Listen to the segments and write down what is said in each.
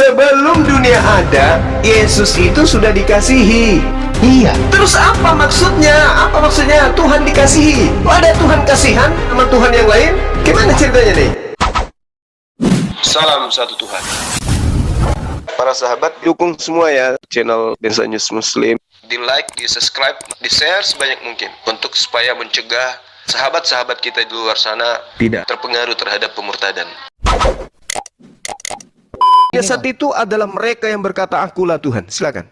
Sebelum dunia ada, Yesus itu sudah dikasihi. Iya. Terus apa maksudnya? Apa maksudnya Tuhan dikasihi? Oh, ada Tuhan kasihan sama Tuhan yang lain? Gimana ceritanya nih? Salam satu Tuhan. Para sahabat, dukung semua ya channel Densa News Muslim. Di like, di subscribe, di share sebanyak mungkin untuk supaya mencegah sahabat-sahabat kita di luar sana tidak terpengaruh terhadap pemurtadan. Saat itu adalah mereka yang berkata, akulah Tuhan. Silakan.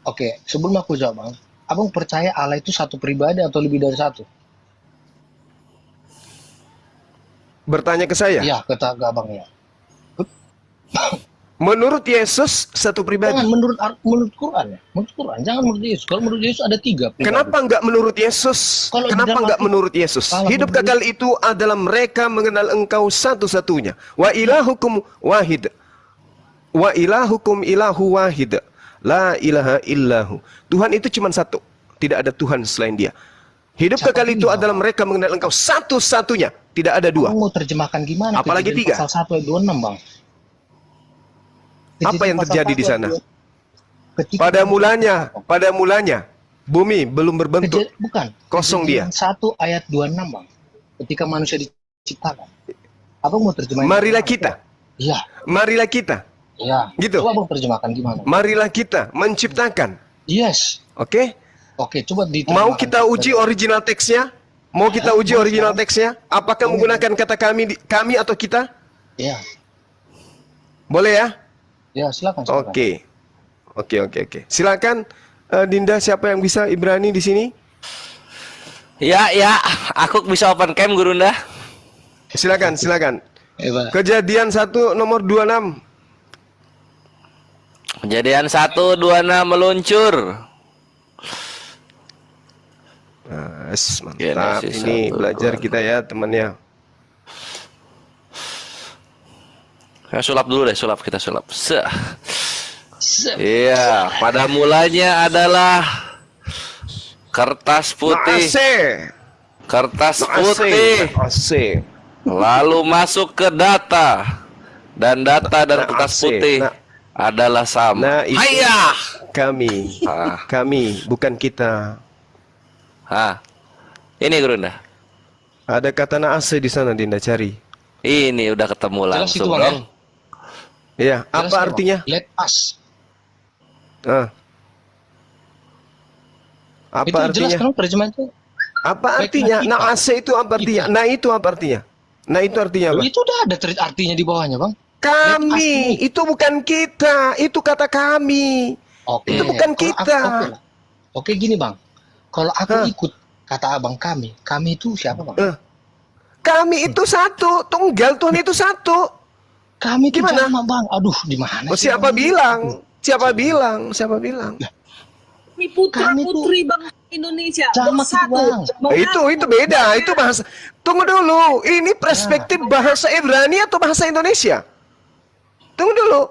Oke, sebelum aku jawab, Bang, abang percaya Allah itu satu pribadi atau lebih dari satu? Bertanya ke saya? Iya, kata abang ya. Menurut Yesus satu pribadi. Jangan menurut Quran ya. Menurut Quran, jangan menurut Yesus. Kalau menurut Yesus ada tiga pribadi. Kenapa enggak menurut Yesus? Kalau Kenapa enggak menurut Yesus? Hidup kekal itu adalah mereka mengenal Engkau satu-satunya. Wa ilahukum wahid. Wa ilahukum ilahu wahid. La ilaha illahu. Tuhan itu cuma satu. Tidak ada Tuhan selain Dia. Hidup kekal itu adalah mereka mengenal Engkau satu-satunya. Tidak ada dua. Kamu mau terjemahkan gimana? Apalagi tiga. Pasal 1 ayat 26, Bang. Apa yang terjadi di sana? Pada mulanya bumi belum berbentuk. Bukan. Kosong dia. 1 ayat 26, Bang. Ketika manusia diciptakan. Abang mau terjemahkan? Marilah kita. Iya. Marilah kita. Iya. Gitu. Coba abang terjemahkan gimana? Marilah kita menciptakan. Yes. Oke? Oke, coba diterjemahkan. Mau kita uji original teksnya? Mau kita uji original teksnya? Apakah menggunakan kata kami atau kita? Iya. Boleh ya? Ya, silakan. Oke. Silakan Dinda, siapa yang bisa Ibrani di sini? Ya, aku bisa open cam, Gurunda. Silakan. Kejadian 1 nomor 26. Kejadian 1:26 meluncur. Mantap. Genesis Ini 1, belajar 26. kita ya, temannya. Ya, sulap dulu deh, kita sulap. Iya, pada mulanya adalah kertas putih. Kertas putih. Lalu masuk ke data. Dan data dan kertas putih adalah sama. Hayah. Kami, bukan kita. Ini Gurunda. Ada kata naase di sana, Dinda, cari. Ini udah ketemu Jelas itu, langsung, Bang, dong. Iya, apa Jelas, artinya? Let us. Apa Itu artinya? jelas kan terjemahan itu? Apa artinya? Naase itu apa artinya? Nah, itu apa artinya? Nah, itu artinya apa? Itu udah ada artinya di bawahnya, Bang. Kami, itu bukan kita, itu kata kami. Oke. Itu bukan Kalau kita. Oke, gini, Bang. Kalau aku ikut kata abang kami itu siapa, Bang? Kami itu satu, tunggal, Tuhan itu satu. Kami itu Gimana? sama, Bang. Aduh, di mana sih? Siapa Bang? bilang? Siapa bilang? Ini putra-putri bangsa Indonesia Sama bersatu. Bang. Itu beda, itu bahasa. Tunggu dulu, ini perspektif bahasa Ibrani atau bahasa Indonesia? Tunggu dulu.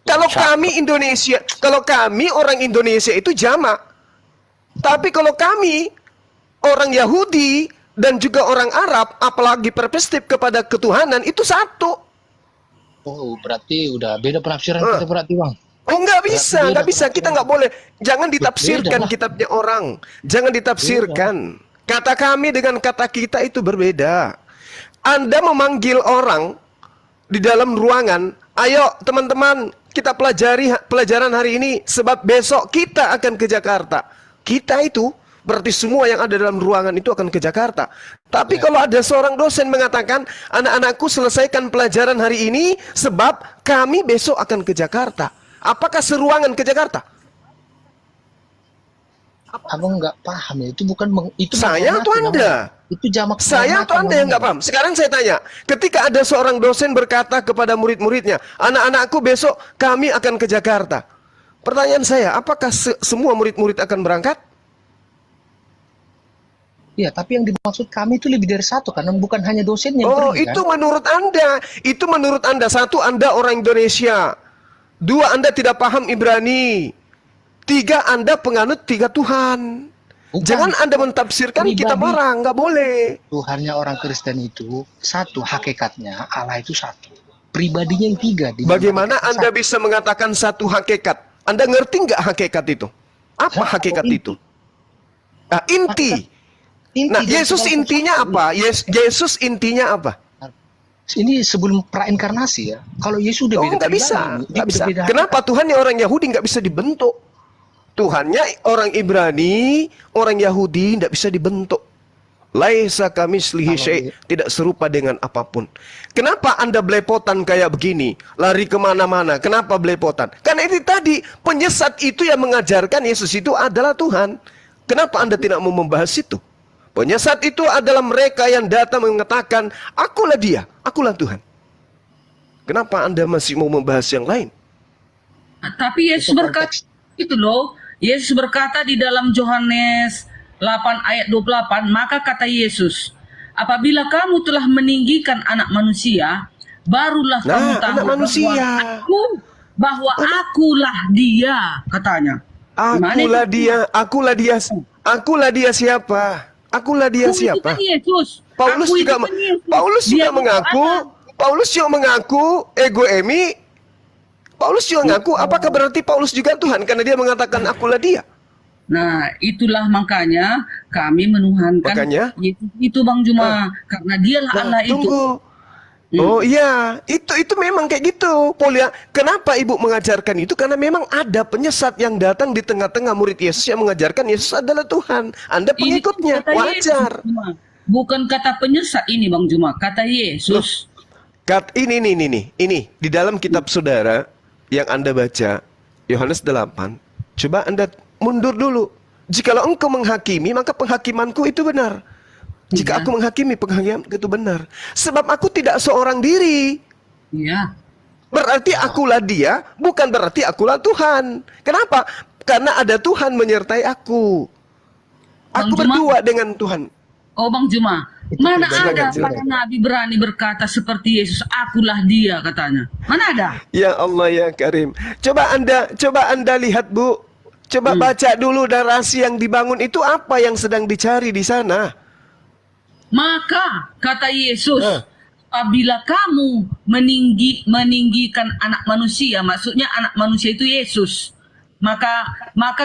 Kalau kami Indonesia, kalau kami orang Indonesia itu jamak. Tapi kalau kami orang Yahudi dan juga orang Arab, apalagi perspektif kepada ketuhanan, itu satu. Oh, berarti udah beda penafsiran kita berarti, Bang. Oh, nggak bisa, kita nggak boleh. Jangan ditafsirkan kitabnya orang. Jangan ditafsirkan. Kata kami dengan kata kita itu berbeda. Anda memanggil orang di dalam ruangan, ayo teman-teman, kita pelajari pelajaran hari ini, sebab besok kita akan ke Jakarta. Kita itu berarti semua yang ada dalam ruangan itu akan ke Jakarta. Tapi kalau ada seorang dosen mengatakan, anak-anakku selesaikan pelajaran hari ini, sebab kami besok akan ke Jakarta. Apakah seruangan ke Jakarta? Abang nggak paham ya, itu bukan itu Saya atau Anda? Itu jamak. Saya atau Anda yang nggak paham? Sekarang saya tanya, ketika ada seorang dosen berkata kepada murid-muridnya, anak-anakku besok kami akan ke Jakarta. Pertanyaan saya, apakah semua murid-murid akan berangkat? Iya, tapi yang dimaksud kami itu lebih dari satu, karena bukan hanya dosennya. Oh, pergi, itu kan? menurut Anda. Itu menurut Anda. Satu, Anda orang Indonesia. Dua, Anda tidak paham Ibrani. Tiga, Anda penganut tiga Tuhan. Bukan. Jangan Anda mentafsirkan kita marah, nggak boleh. Tuhannya orang Kristen itu satu, hakikatnya Allah itu satu. pribadinya yang tiga. Di Bagaimana Anda bisa mengatakan satu hakikat? Anda ngerti nggak hakikat itu? Apa hakikat itu? Nah, inti. Nah, dari Yesus segala intinya sesuatu. apa? Yesus intinya apa? Ini sebelum prainkarnasi ya. Kalau Yesus udah Oh, beda nggak bisa, pribadi, dia nggak bisa. beda-beda Kenapa Tuhannya orang Yahudi nggak bisa dibentuk? Tuhannya orang Ibrani, orang Yahudi nggak bisa dibentuk. Laisa kamislihi syai', tidak serupa dengan apapun. Kenapa Anda belepotan kayak begini? Lari kemana-mana. Kenapa belepotan? Karena itu tadi, penyesat itu yang mengajarkan Yesus itu adalah Tuhan. Kenapa Anda tidak mau membahas itu? Penyesat itu adalah mereka yang datang mengatakan, akulah dia, akulah Tuhan. Kenapa Anda masih mau membahas yang lain? Tapi Yesus Itu berkata konteks. itu loh. Yesus berkata di dalam Yohanes 8 ayat 28, maka kata Yesus, apabila kamu telah meninggikan anak manusia, barulah kamu tahu anak manusia. bahwa akulah dia, katanya. Akulah dia, akulah dia, akulah dia siapa? Akulah dia Aku itu siapa? kan Yesus. Paulus Aku juga itu kan Yesus. Paulus Dia juga itu mengaku, Allah. Paulus juga mengaku ego emi. Paulus juga mengaku, apakah berarti Paulus juga Tuhan karena dia mengatakan akulah dia? Nah, itulah makanya kami menuhankan Makanya? Yesus itu Bang Juma, karena dialah Nah, Allah itu. tunggu. Oh iya, itu memang kayak gitu. Polia, kenapa ibu mengajarkan itu? Karena memang ada penyesat yang datang di tengah-tengah murid Yesus yang mengajarkan Yesus adalah Tuhan. Anda Ini pengikutnya, kata wajar. Yesus, Juma. Bukan kata penyesat ini Bang Juma, kata Yesus. Ini di dalam kitab saudara yang Anda baca Yohanes 8. Coba Anda mundur dulu. Jikalau engkau menghakimi, maka penghakimanku itu benar. Jika Iya. aku menghakimi, penghakiman itu benar. Sebab aku tidak seorang diri. Iya. Berarti akulah dia, bukan berarti akulah Tuhan. Kenapa? Karena ada Tuhan menyertai aku. Bang Aku Juma. berdua dengan Tuhan. Oh Bang Juma, Itu mana pribadi, ada silakan. para nabi berani berkata seperti Yesus, akulah dia, katanya. Mana ada? Ya Allah ya Karim. Coba Anda lihat Bu. Coba baca dulu narasi yang dibangun itu apa yang sedang dicari di sana. Maka kata Yesus, Eh. apabila kamu meninggikan anak manusia, maksudnya anak manusia itu Yesus. Maka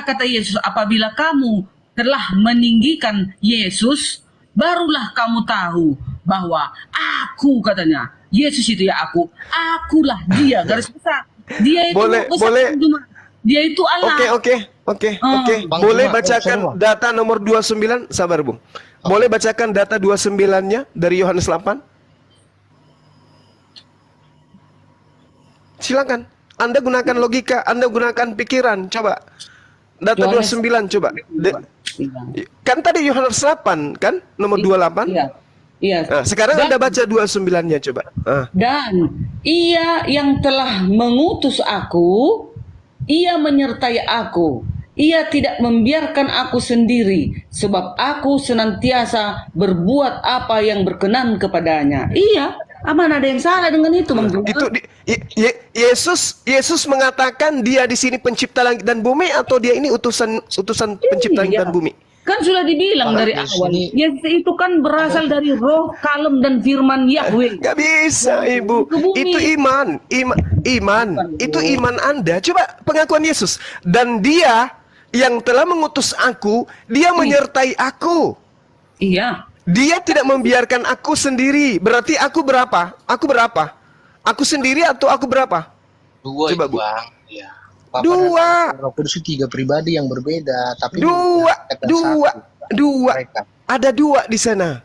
kata Yesus, apabila kamu telah meninggikan Yesus, barulah kamu tahu bahwa aku, katanya, Yesus itu ya akulah dia, garis besar. Dia itu Boleh, besar, boleh. cuma dia itu Allah. Oke. Bang Boleh Juma, bacakan sorry, Bang. data nomor 29, sabar Bung. Boleh bacakan data 29-nya dari Yohanes 8? Silakan. Anda gunakan logika, Anda gunakan pikiran, coba. Data Yohanes 29 coba. Kan tadi Yohanes 8 kan? Nomor 28. Iya. Iya. Nah, sekarang Dan- Anda baca 29-nya coba. Dan ia yang telah mengutus aku, ia menyertai aku. Ia tidak membiarkan aku sendiri, sebab aku senantiasa berbuat apa yang berkenan kepadanya. Iya, aman ada yang salah dengan itu, Bang Juma? Itu Yesus mengatakan dia di sini pencipta langit dan bumi atau dia ini utusan pencipta langit Iya. dan bumi? Kan sudah dibilang Para dari Yesus awal. ini- Yesus itu kan berasal dari roh, kalem, dan firman Yahweh. Gak bisa Ibu. Ke bumi. Itu iman. Itu iman Anda. Coba pengakuan Yesus. Dan dia yang telah mengutus aku, dia menyertai aku. Iya. Dia tidak membiarkan aku sendiri. Berarti aku berapa? Aku berapa? Aku sendiri atau aku berapa? Dua Coba, itu, Bu. Bang. Ya. Papa Dua. dan Roh Kudus itu tiga pribadi yang berbeda, tapi Dua. satu. Mereka. Ada dua di sana.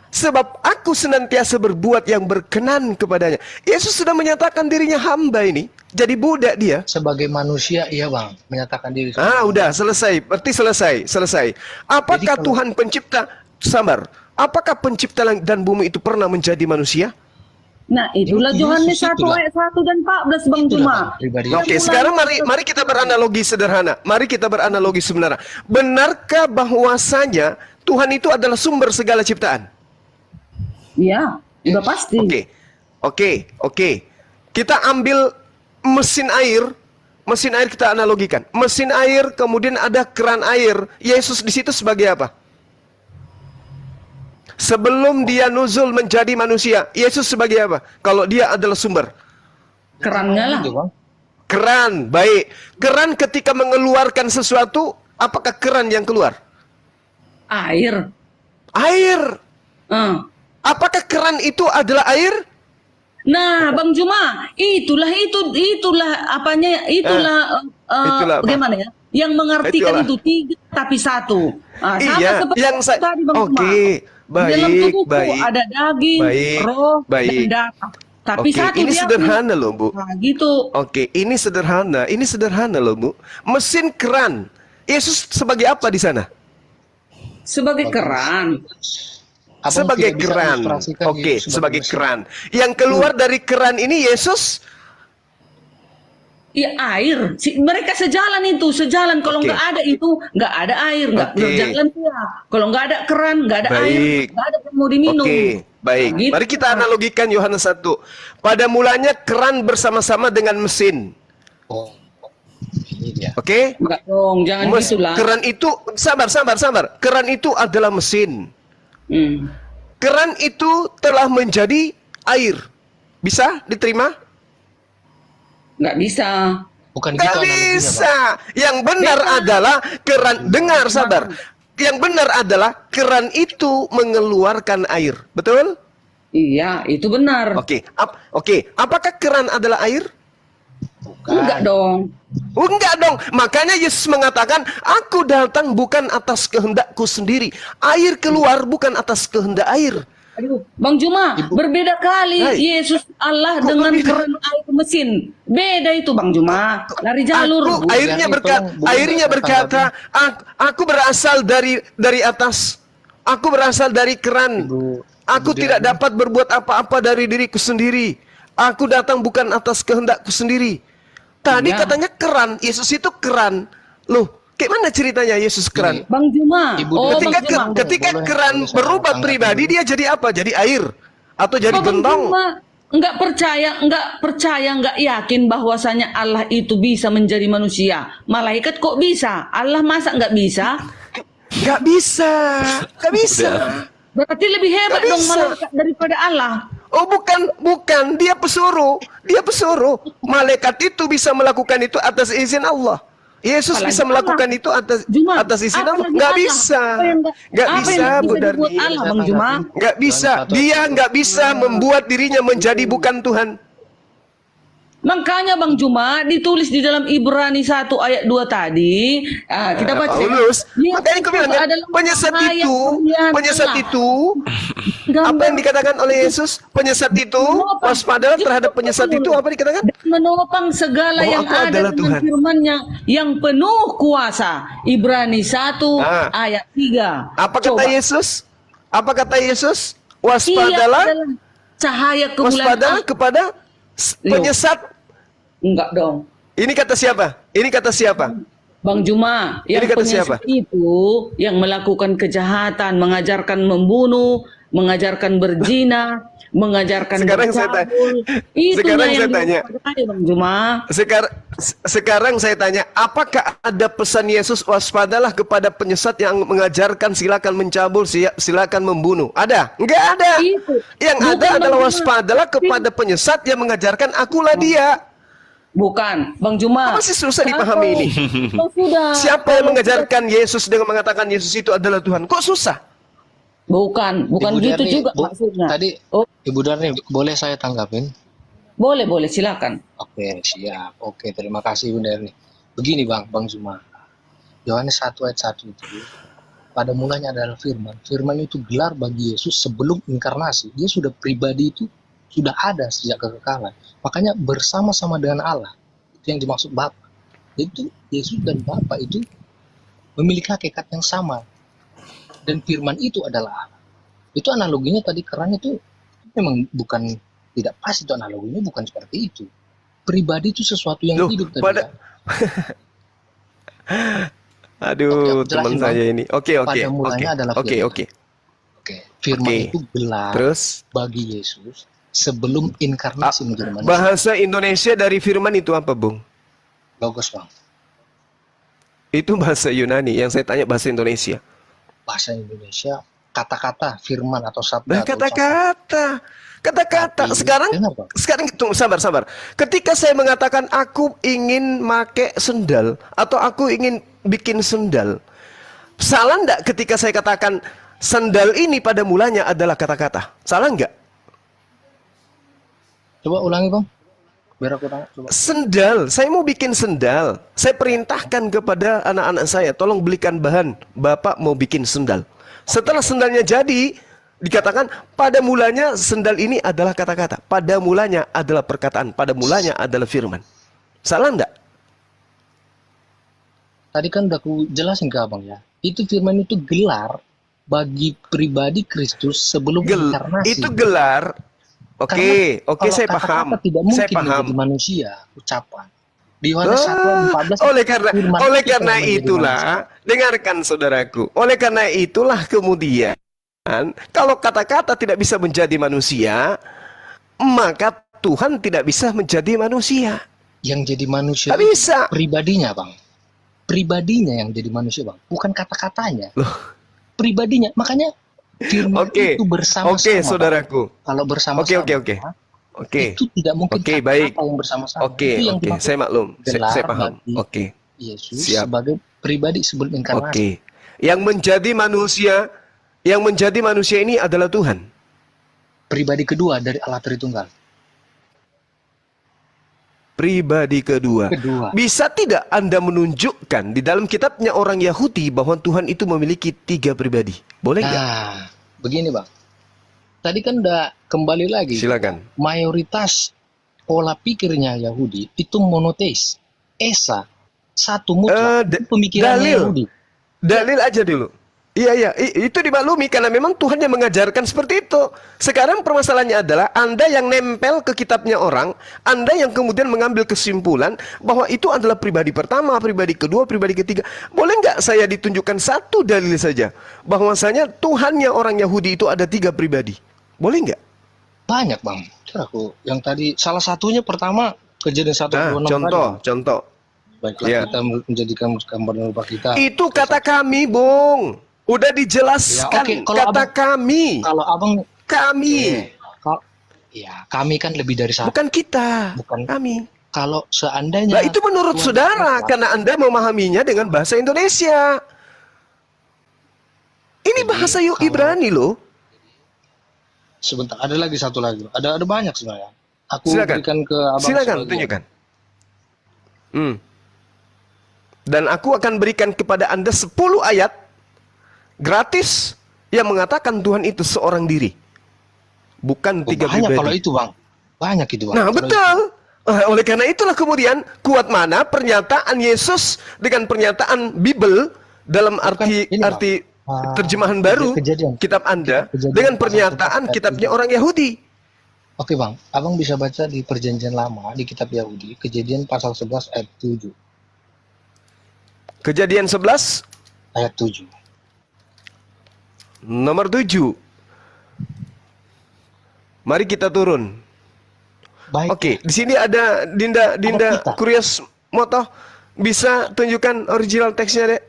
Sebab aku senantiasa berbuat yang berkenan kepadanya. Yesus sudah menyatakan dirinya hamba ini. Jadi budak dia. Sebagai manusia, iya Bang, menyatakan diri. Udah selesai. Berarti selesai. Apakah Jadi kalau- Tuhan pencipta, sabar. Apakah pencipta langit dan bumi itu pernah menjadi manusia? Nah, itulah Yesus Yohanes 1 itulah. ayat 1 dan 14, Bang Itulah, Juma. Bang, pribadi. Oke, sekarang mari kita beranalogi sederhana. Mari kita beranalogi sebenarnya. Benarkah bahwasanya Tuhan itu adalah sumber segala ciptaan? Iya, udah pasti. Oke. Kita ambil mesin air kita analogikan. Mesin air, kemudian ada keran air. Yesus di situ sebagai apa? Sebelum dia nuzul menjadi manusia, Yesus sebagai apa? Kalau dia adalah sumber. Kerannya lah. Gitu, Bang. Keran, baik. Keran ketika mengeluarkan sesuatu, apakah keran yang keluar? Air. Air. Eh. Apakah keran itu adalah air? Nah, Bang Juma, itulah apanya, itulah itulah apa? bagaimana ya? Yang mengartikan Itulah. itu tiga tapi satu. Ah, sama Iya, seperti yang saya tadi, Bang Juma. Oke, Dalam baik, tubuhku baik. ada daging, Baik, roh, baik. dan darah. Tapi Oke, satu ini dia sederhana loh, Bu. Nah, gitu. Oke, ini sederhana loh, Bu. Mesin keran. Yesus sebagai apa di sana? Sebagai keran. Abang Sebagai tidak bisa keran. ilustrasikan Oke, Yesus sebagai mesin. keran. Yang keluar dari keran ini Yesus. Iya, air. Mereka sejalan. Kalau Oke. nggak ada itu, nggak ada air, nggak Oke. berjalan dia. Kalau nggak ada keran, nggak ada air, Baik. nggak ada yang mau diminum. Oke, baik. Nah, gitu. Mari kita analogikan Yohanes 1. Pada mulanya keran bersama-sama dengan mesin. Oh, ini dia. Oke? Enggak dong, jangan gitulah. Keran itu sabar. Keran itu adalah mesin. Hmm. Keran itu telah menjadi air. Bisa diterima? Nggak bisa. Bukan Nggak gitu analoginya, Bang. bisa. Yang benar adalah keran. Dengar, sabar. Yang benar adalah keran itu mengeluarkan air. Betul? Iya, itu benar. Oke. Oke. Apakah keran adalah air? Bukan. Enggak dong. Oh, enggak dong. Makanya Yesus mengatakan, aku datang bukan atas kehendakku sendiri. Air keluar bukan atas kehendak air. Aduh, Bang Juma, berbeda kali Hai. Yesus Allah Kok dengan berbeda? keran air mesin. Beda itu Bang Juma. Lari jalur. Aku, airnya berkata, aku berasal dari atas. Aku berasal dari keran. Aku tidak dapat berbuat apa-apa dari diriku sendiri. Aku datang bukan atas kehendakku sendiri. Tadi Ya. katanya keran, Yesus itu keran. Loh, kayak mana ceritanya Yesus keran? Bang Juma. Ibu, Oh, Ketika, Bang Juma. ketika boleh keran saya berubah tanggapi pribadi, dulu? dia jadi apa? Jadi air atau jadi Oh, Bang gentong? Juma, enggak percaya, enggak yakin bahwasanya Allah itu bisa menjadi manusia. Malaikat kok bisa? Allah masa enggak bisa? Gak bisa, gak bisa. Berarti lebih hebat Nggak dong bisa. malaikat daripada Allah. Oh bukan, dia pesuruh. Malaikat itu bisa melakukan itu atas izin Allah. Yesus Apalagi bisa melakukan Allah. itu Juma, atas izin Allah. apalagi Nggak Allah? bisa, Apa yang nggak apa bisa, yang Bu bisa dibuat Darni. Allah, Bang Juma? Nggak bisa. Dia nggak bisa membuat dirinya menjadi bukan Tuhan. Makanya Bang Juma ditulis di dalam Ibrani 1 ayat 2 tadi. Kita baca. Paulus, Yesus makanya aku bilang kan, adalah penyesat cahaya itu, kemuliaan penyesat Allah. itu, apa Gambar yang dikatakan oleh Yesus? Penyesat itu, waspadalah terhadap penyesat itu, apa dikatakan? dan menopang segala Oh, yang aku ada adalah dengan Tuhan. firman-Nya yang penuh kuasa. Ibrani 1 ayat 3. Apa kata Coba. Yesus? Apa kata Yesus? Ia Waspadalah, adalah cahaya kemuliaan waspadalah Allah. kepada penyesat. Enggak dong. Ini kata siapa? Ini kata siapa? Bang Juma, yang Ini kata penyesat siapa? itu yang melakukan kejahatan, mengajarkan membunuh, mengajarkan berzina, mengajarkan Sekarang saya bercabul. Itulah sekarang yang saya tanya. diwaspadai, Bang Juma. Sekarang saya tanya, apakah ada pesan Yesus waspadalah kepada penyesat yang mengajarkan silakan mencabul, silakan membunuh? Ada? Enggak ada. Itu. Yang Bukan, ada adalah Bang Juma. waspadalah kepada penyesat yang mengajarkan akulah dia. Bukan, Bang Juma. Masih susah dipahami ini. Oh, sudah. Siapa yang mengajarkan Yesus dengan mengatakan Yesus itu adalah Tuhan? Kok susah? Bukan Ibu gitu Darni, juga Bu, maksudnya. Tadi Oh, Ibu Darni, boleh saya tanggapin? boleh, silakan. Oke, siap. Oke, terima kasih Ibu Darni. Begini Bang Zuma. Yohanes 1 ayat 1 itu, pada mulanya adalah firman. Firman itu gelar bagi Yesus sebelum inkarnasi. Dia sudah pribadi itu sudah ada sejak kekekalan. Makanya bersama-sama dengan Allah. Itu yang dimaksud Bapa. Itu Yesus dan Bapa itu memiliki hakikat yang sama. Dan firman itu adalah Allah. Itu analoginya tadi keran itu memang bukan tidak pas, itu analoginya bukan seperti itu. Pribadi itu sesuatu yang Loh, hidup tadi. pada- Aduh, Oke, teman jelasin, saya Bang. ini. Oke. Pada mulanya adalah Oke. firman. Oke, firman Oke. itu gelar Terus bagi Yesus sebelum inkarnasi menjadi manusia. bahasa Indonesia dari firman itu apa, Bung? Bagus Bang. Itu bahasa Yunani. Yang saya tanya bahasa Indonesia. Bahasa Indonesia kata-kata, firman atau Nah, sabda atau ucapan. kata-kata. Tapi, Sekarang, dengar, Bang. tunggu, sabar. Ketika saya mengatakan aku ingin make sendal atau aku ingin bikin sendal, salah enggak ketika saya katakan sendal ini pada mulanya adalah kata-kata? Salah enggak? Coba ulangi, Bang. Biar aku tanya, coba. Sendal, saya mau bikin sendal. Saya perintahkan kepada anak-anak saya, tolong belikan bahan. Bapak mau bikin sendal. Setelah sendalnya jadi, dikatakan pada mulanya sendal ini adalah kata-kata. Pada mulanya adalah perkataan. Pada mulanya adalah firman. Salah enggak? Tadi kan udah aku jelasin ke Abang ya. Itu firman itu gelar bagi pribadi Kristus sebelum inkarnasi. Itu gelar. Oke, Kalau saya kata-kata paham. tidak mungkin Saya paham. menjadi manusia, ucapan. Di Yohanes 1 ayat 14. Oleh karena firman oleh itu karena telah menjadi itulah, manusia. dengarkan saudaraku. Oleh karena itulah kemudian kalau kata-kata tidak bisa menjadi manusia, maka Tuhan tidak bisa menjadi manusia. Yang jadi manusia Tak itu bisa. pribadinya, Bang. Pribadinya yang jadi manusia, Bang. Bukan kata-katanya. Pribadinya. Makanya firman Oke. itu bersama-sama. Oke, Bang. saudaraku. Kalau bersama-sama. Oke. Itu tidak mungkin Oke, kata-kata baik. yang bersama-sama. Oke, Itu yang oke. dimaksud Saya maklum. gelar Saya paham. bagi Oke. Yesus Siap. sebagai pribadi sebelum inkarnasi. Oke. Yang menjadi manusia ini adalah Tuhan. Pribadi kedua dari Allah Tritunggal. Pribadi kedua. Kedua. Bisa tidak Anda menunjukkan di dalam kitabnya orang Yahudi bahwa Tuhan itu memiliki 3 pribadi? Boleh nggak? Nah, begini Bang. Tadi kan udah kembali lagi. Silakan. Mayoritas pola pikirnya Yahudi itu monoteis. Esa, satu mutlak. Itu pemikiran dalil. Yahudi. Dalil aja dulu. Iya, itu dimaklumi karena memang Tuhan yang mengajarkan seperti itu. Sekarang permasalahannya adalah Anda yang nempel ke kitabnya orang, Anda yang kemudian mengambil kesimpulan bahwa itu adalah pribadi pertama, pribadi kedua, pribadi ketiga. Boleh nggak saya ditunjukkan satu dalil saja bahwasanya Tuhannya orang Yahudi itu ada 3 pribadi? Boleh nggak? Banyak Bang. Aku yang tadi salah satunya pertama Kejadian 1:26 contoh. Baiklah Ya. kita menjadikan gambar dan rupa kita. Itu kata kami, Bung. Udah dijelaskan. Ya, oke. Kalau Kata abang- kami. Kalau Abang Kami. kalau ya kami kan lebih dari satu. Bukan kita. Bukan. Kami. Kalau seandainya Nah, itu menurut Tuhan saudara berkata, karena Anda memahaminya dengan bahasa Indonesia. Ini Jadi, bahasa kalau- Ibrani loh. sebentar, ada lagi satu lagi. Ada banyak sebenarnya. Aku Silakan. berikan ke Abang Silakan sebagian. tunjukkan. Dan aku akan berikan kepada Anda 10 ayat gratis yang mengatakan Tuhan itu seorang diri. Bukan 3 Banyak kalau pribadi. itu Bang. Banyak itu Bang. Nah, Kalau betul. Oleh karena itulah kemudian kuat mana pernyataan Yesus dengan pernyataan Bible dalam arti ini, Bang. arti terjemahan baru Kejadian. kitab Anda Kejadian dengan pasal pernyataan 1 kitabnya ayat orang Yahudi. Oke Bang, Abang bisa baca di Perjanjian Lama di kitab Yahudi, Kejadian pasal 11 ayat 7. Kejadian 11 Ayat 7. nomor 7. Mari kita turun. Baik. Oke, di sini ada Dinda kita. Kurios Moto, bisa tunjukkan original teksnya, Dek?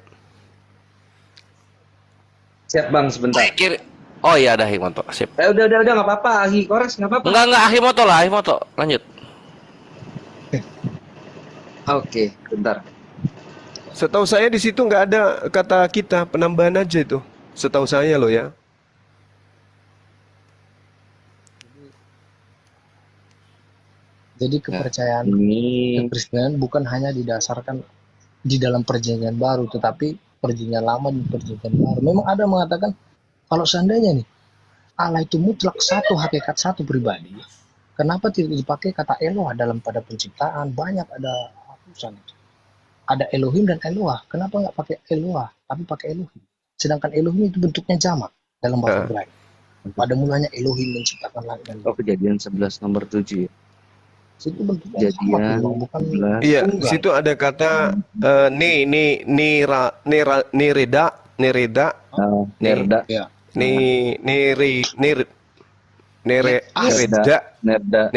Siap Bang, sebentar. Oh iya ada Himoto, sip. Udah nggak apa-apa, Ahi Kores nggak apa-apa. Enggak Himoto lah, Himoto. Lanjut. Oke, bentar. Setahu saya di situ nggak ada kata kita, penambahan aja itu. Setahu saya loh ya. Jadi kepercayaan Ini Kekristenan bukan hanya didasarkan di dalam Perjanjian Baru, tetapi Perjanjian Lama dan Perjanjian Baru. Memang ada yang mengatakan kalau seandainya nih Allah itu mutlak satu hakikat satu pribadi, kenapa tidak dipakai kata Eloah dalam pada penciptaan? Banyak ada ratusan itu. Ada Elohim dan Eloah. Kenapa nggak pakai Eloah, tapi pakai Elohim? Sedangkan Elohim itu bentuknya jamak dalam bahasa Ibrani. Pada mulanya Elohim menciptakan langit dan bumi. Kejadian 11 nomor 7 ya. Itu bentuknya Kejadian jamak, bukan 11. Iya, tunggal. situ ada kata nereda,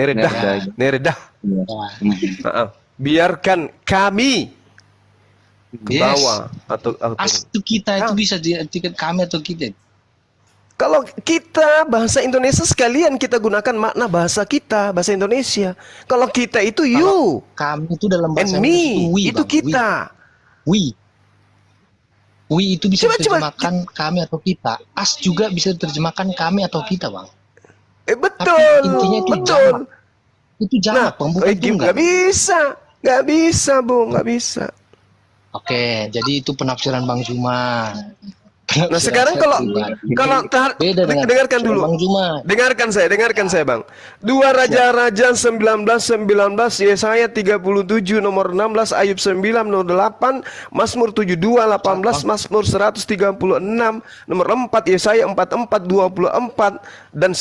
Nerda, Ya. nereda. Nah, Biarkan kami ke Yes. bawah atau Itu kita itu bisa diartikan kami atau kita. Kalau kita bahasa Indonesia sekalian kita gunakan makna bahasa kita, bahasa Indonesia. Kalau kita itu you Kami itu dalam and bahasa Inggris itu me, we, itu Bang. kita. We itu bisa Coba, diterjemahkan kami atau kita. As juga bisa diterjemahkan kami atau kita, Bang. Betul, intinya itu betul. jamak. Itu jamak, Bang, bukan tunggal. Nggak bisa, Bu, nggak bisa. Oke, jadi itu penafsiran Bang Juma. Nah sekarang kalau beda dengan dengarkan dulu. Bang Juma. Dengarkan saya Bang. 2 Raja-Raja 19:19, Yesaya 37 nomor 16, Ayub 9 nomor 8, Mazmur 72 18, Mazmur 136 nomor 4, Yesaya 44 24 dan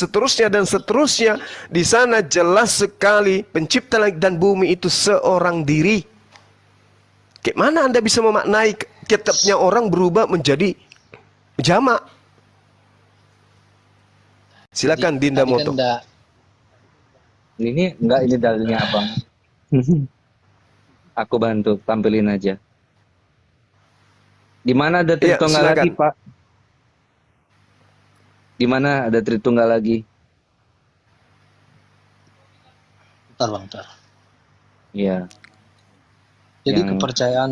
seterusnya. Di sana jelas sekali pencipta langit dan bumi itu seorang diri. Gimana Anda bisa memaknai kitabnya orang berubah menjadi jamak? Silakan Dinda Tadi kan Moto. Ini enggak, ini dalilnya abang. Aku bantu, tampilin aja. Di mana ada Iya, Tritunggal silakan. lagi, Pak? Di mana ada Tritunggal lagi? Bentar, Bang, bentar. Iya. Jadi Yang- kepercayaan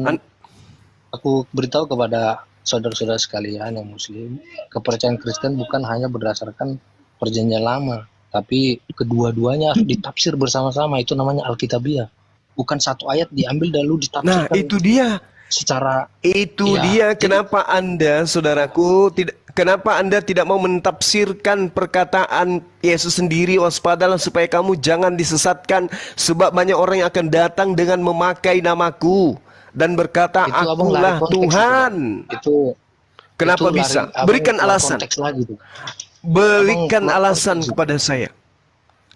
aku beritahu kepada saudara-saudara sekalian yang muslim, kepercayaan Kristen bukan hanya berdasarkan perjanjian lama, tapi kedua-duanya harus ditafsir bersama-sama. Itu namanya Alkitabiah. Bukan satu ayat diambil lalu Nah, ditafsirkan itu dia. secara Itu Iya, dia jadi- kenapa Anda, saudaraku, kenapa Anda tidak mau mentafsirkan perkataan Yesus sendiri? Waspadalah supaya kamu jangan disesatkan, sebab banyak orang yang akan datang dengan memakai namaku dan berkata, itu abang lari akulah konteks Tuhan. itu Kenapa itu lari- bisa? abang Berikan keluar alasan. konteks lagi tuh. Berikan Abang keluar alasan konteks. kepada saya.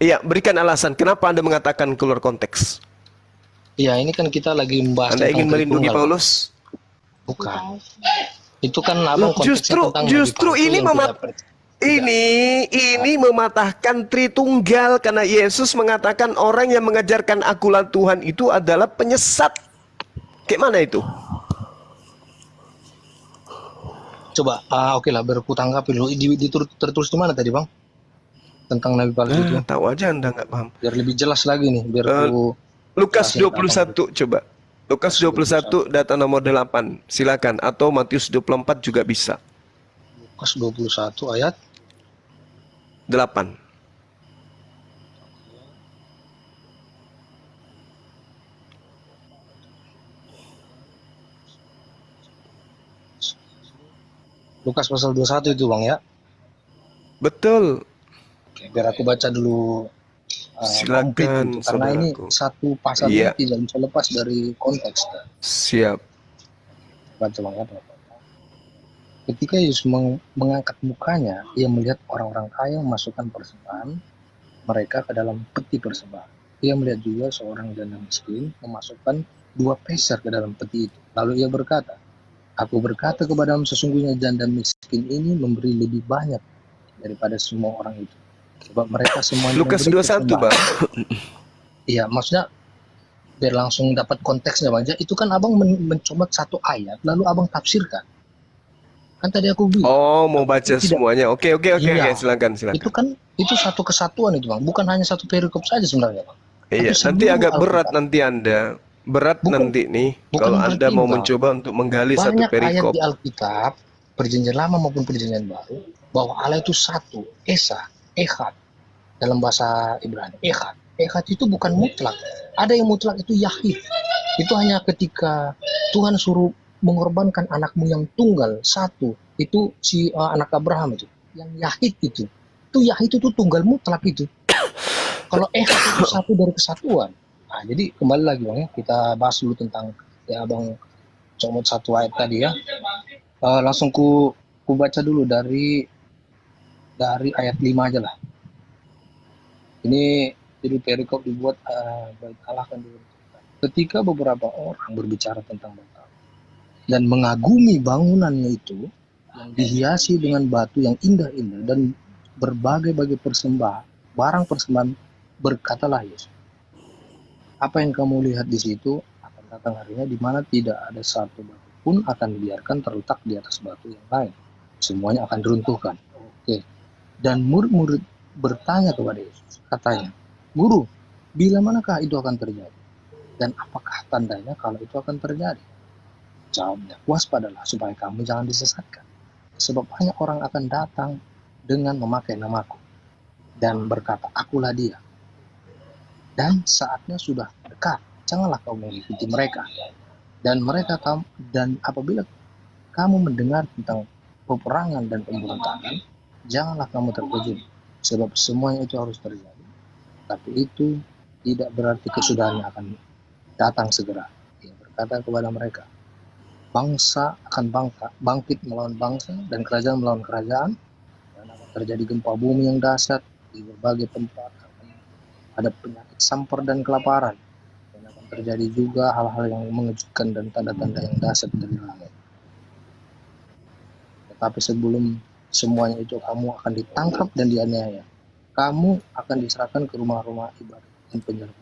Iya, berikan alasan. Kenapa Anda mengatakan keluar konteks? Iya, ini kan kita lagi membahas Anda ingin tentang melindungi Tritunggal. Paulus? Bukan. Itu kan abang konteksnya Justru tentang justru nabi palsu ini yang tidak percaya. ini mematahkan Tritunggal karena Yesus mengatakan orang yang mengajarkan akulah Tuhan itu adalah penyesat. Kayak mana itu? Coba, oke lah, biar aku tanggapi dulu. Tertulis di mana tadi, Bang? Tentang nabi palsu itu. Tahu aja Anda nggak paham. Biar lebih jelas lagi nih, biar aku Lukas jelasin 21 coba. Lukas 21 data nomor 8. Silakan, atau Matius 24 juga bisa. Lukas 21 ayat 8. Lukas pasal 21 itu, Bang, ya. Betul. Oke, biar aku baca dulu Silakan, komplit itu. Karena ini saudaraku. satu pasal Iya. ini tidak bisa lepas dari konteks. Siap. Baca, Bang, ya. Ketika Yesus mengangkat mukanya, ia melihat orang-orang kaya memasukkan persembahan mereka ke dalam peti persembahan. Ia melihat juga seorang janda miskin memasukkan 2 peser ke dalam peti itu. Lalu ia berkata, aku berkata kepadamu, sesungguhnya janda miskin ini memberi lebih banyak daripada semua orang itu. Sebab mereka semua Lukas memberi 21, persembahan. Bang. Iya, maksudnya biar langsung dapat konteksnya, Bang. Jadi, itu kan abang mencomot satu ayat, lalu abang tafsirkan. Kan tadi aku bilang. Oh, mau baca Tidak. semuanya. Oke, Iya. silakan. Itu kan itu satu kesatuan itu, Bang. Bukan hanya satu perikop saja sebenarnya, Bang. Iya, Tapi nanti seluruh agak berat Alkitab. nanti Anda. Berat Bukan- nanti nih bukan kalau berat Anda ini, mau Bang. mencoba untuk menggali satu Banyak ayat perikop. di Alkitab, perjanjian lama maupun perjanjian baru, bahwa Allah itu satu, Esa, Echad. Dalam bahasa Ibrani, Echad. Echad itu bukan mutlak. Ada yang mutlak itu Yahid. Itu hanya ketika Tuhan suruh mengorbankan anakmu yang tunggal satu, itu si anak Abraham itu, yang Yahid itu Yahid itu tunggal mutlak itu. Kalau Echad itu satu dari kesatuan. Nah, jadi kembali lagi, Bang, ya, kita bahas dulu tentang ya abang comot satu ayat tadi ya. Langsung ku baca dulu dari ayat 5 aja lah. Ini jadi perikop dibuat bait Allah kan diberitakan. Ketika beberapa orang berbicara tentang bait Allah dan mengagumi bangunannya itu yang dihiasi dengan batu yang indah-indah dan berbagai-bagai barang persembahan, berkatalah Yesus, apa yang kamu lihat di situ akan datang harinya di mana tidak ada satu batu pun akan dibiarkan terletak di atas batu yang lain. Semuanya akan diruntuhkan. Oke. Dan murid-murid bertanya kepada Yesus, katanya, Guru, bila manakah itu akan terjadi? Dan apakah tandanya kalau itu akan terjadi? Jawabnya, waspadalah supaya kamu jangan disesatkan. Sebab banyak orang akan datang dengan memakai namaku dan berkata, akulah dia. Dan saatnya sudah dekat, janganlah kamu mengikuti mereka. Dan apabila kamu mendengar tentang peperangan dan pemberontakan, janganlah kamu terkejut, sebab semuanya itu harus terjadi. Tapi itu tidak berarti kesudahannya akan datang segera. Ia berkata kepada mereka, bangsa akan bangkit melawan bangsa dan kerajaan melawan kerajaan, dan akan terjadi gempa bumi yang dahsyat di berbagai tempat. Ada penyakit sampar dan kelaparan, dan akan terjadi juga hal-hal yang mengejutkan dan tanda-tanda yang dahsyat dari langit. Tetapi sebelum semuanya itu kamu akan ditangkap dan dianiaya. Kamu akan diserahkan ke rumah-rumah ibadat dan penjara.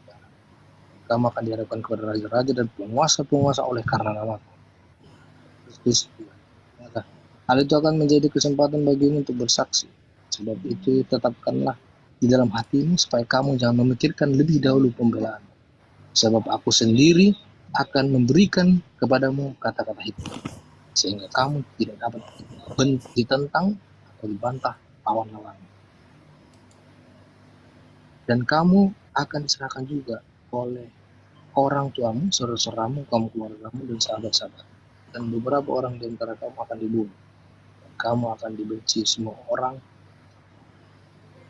Kamu akan dihadapkan kepada raja-raja dan penguasa-penguasa oleh karena namaku. Maka hal itu akan menjadi kesempatan bagimu untuk bersaksi. Sebab itu tetapkanlah di dalam hatimu supaya kamu jangan memikirkan lebih dahulu pembelaan. Sebab aku sendiri akan memberikan kepadamu kata-kata hikmat, sehingga kamu tidak dapat ditentang atau dibantah lawan-lawan. Dan kamu akan diserahkan juga oleh orang tuamu, saudara-saudaramu, kaum keluargamu, dan sahabat-sahabat. Dan beberapa orang di antara kamu akan dibunuh. Dan kamu akan dibenci semua orang,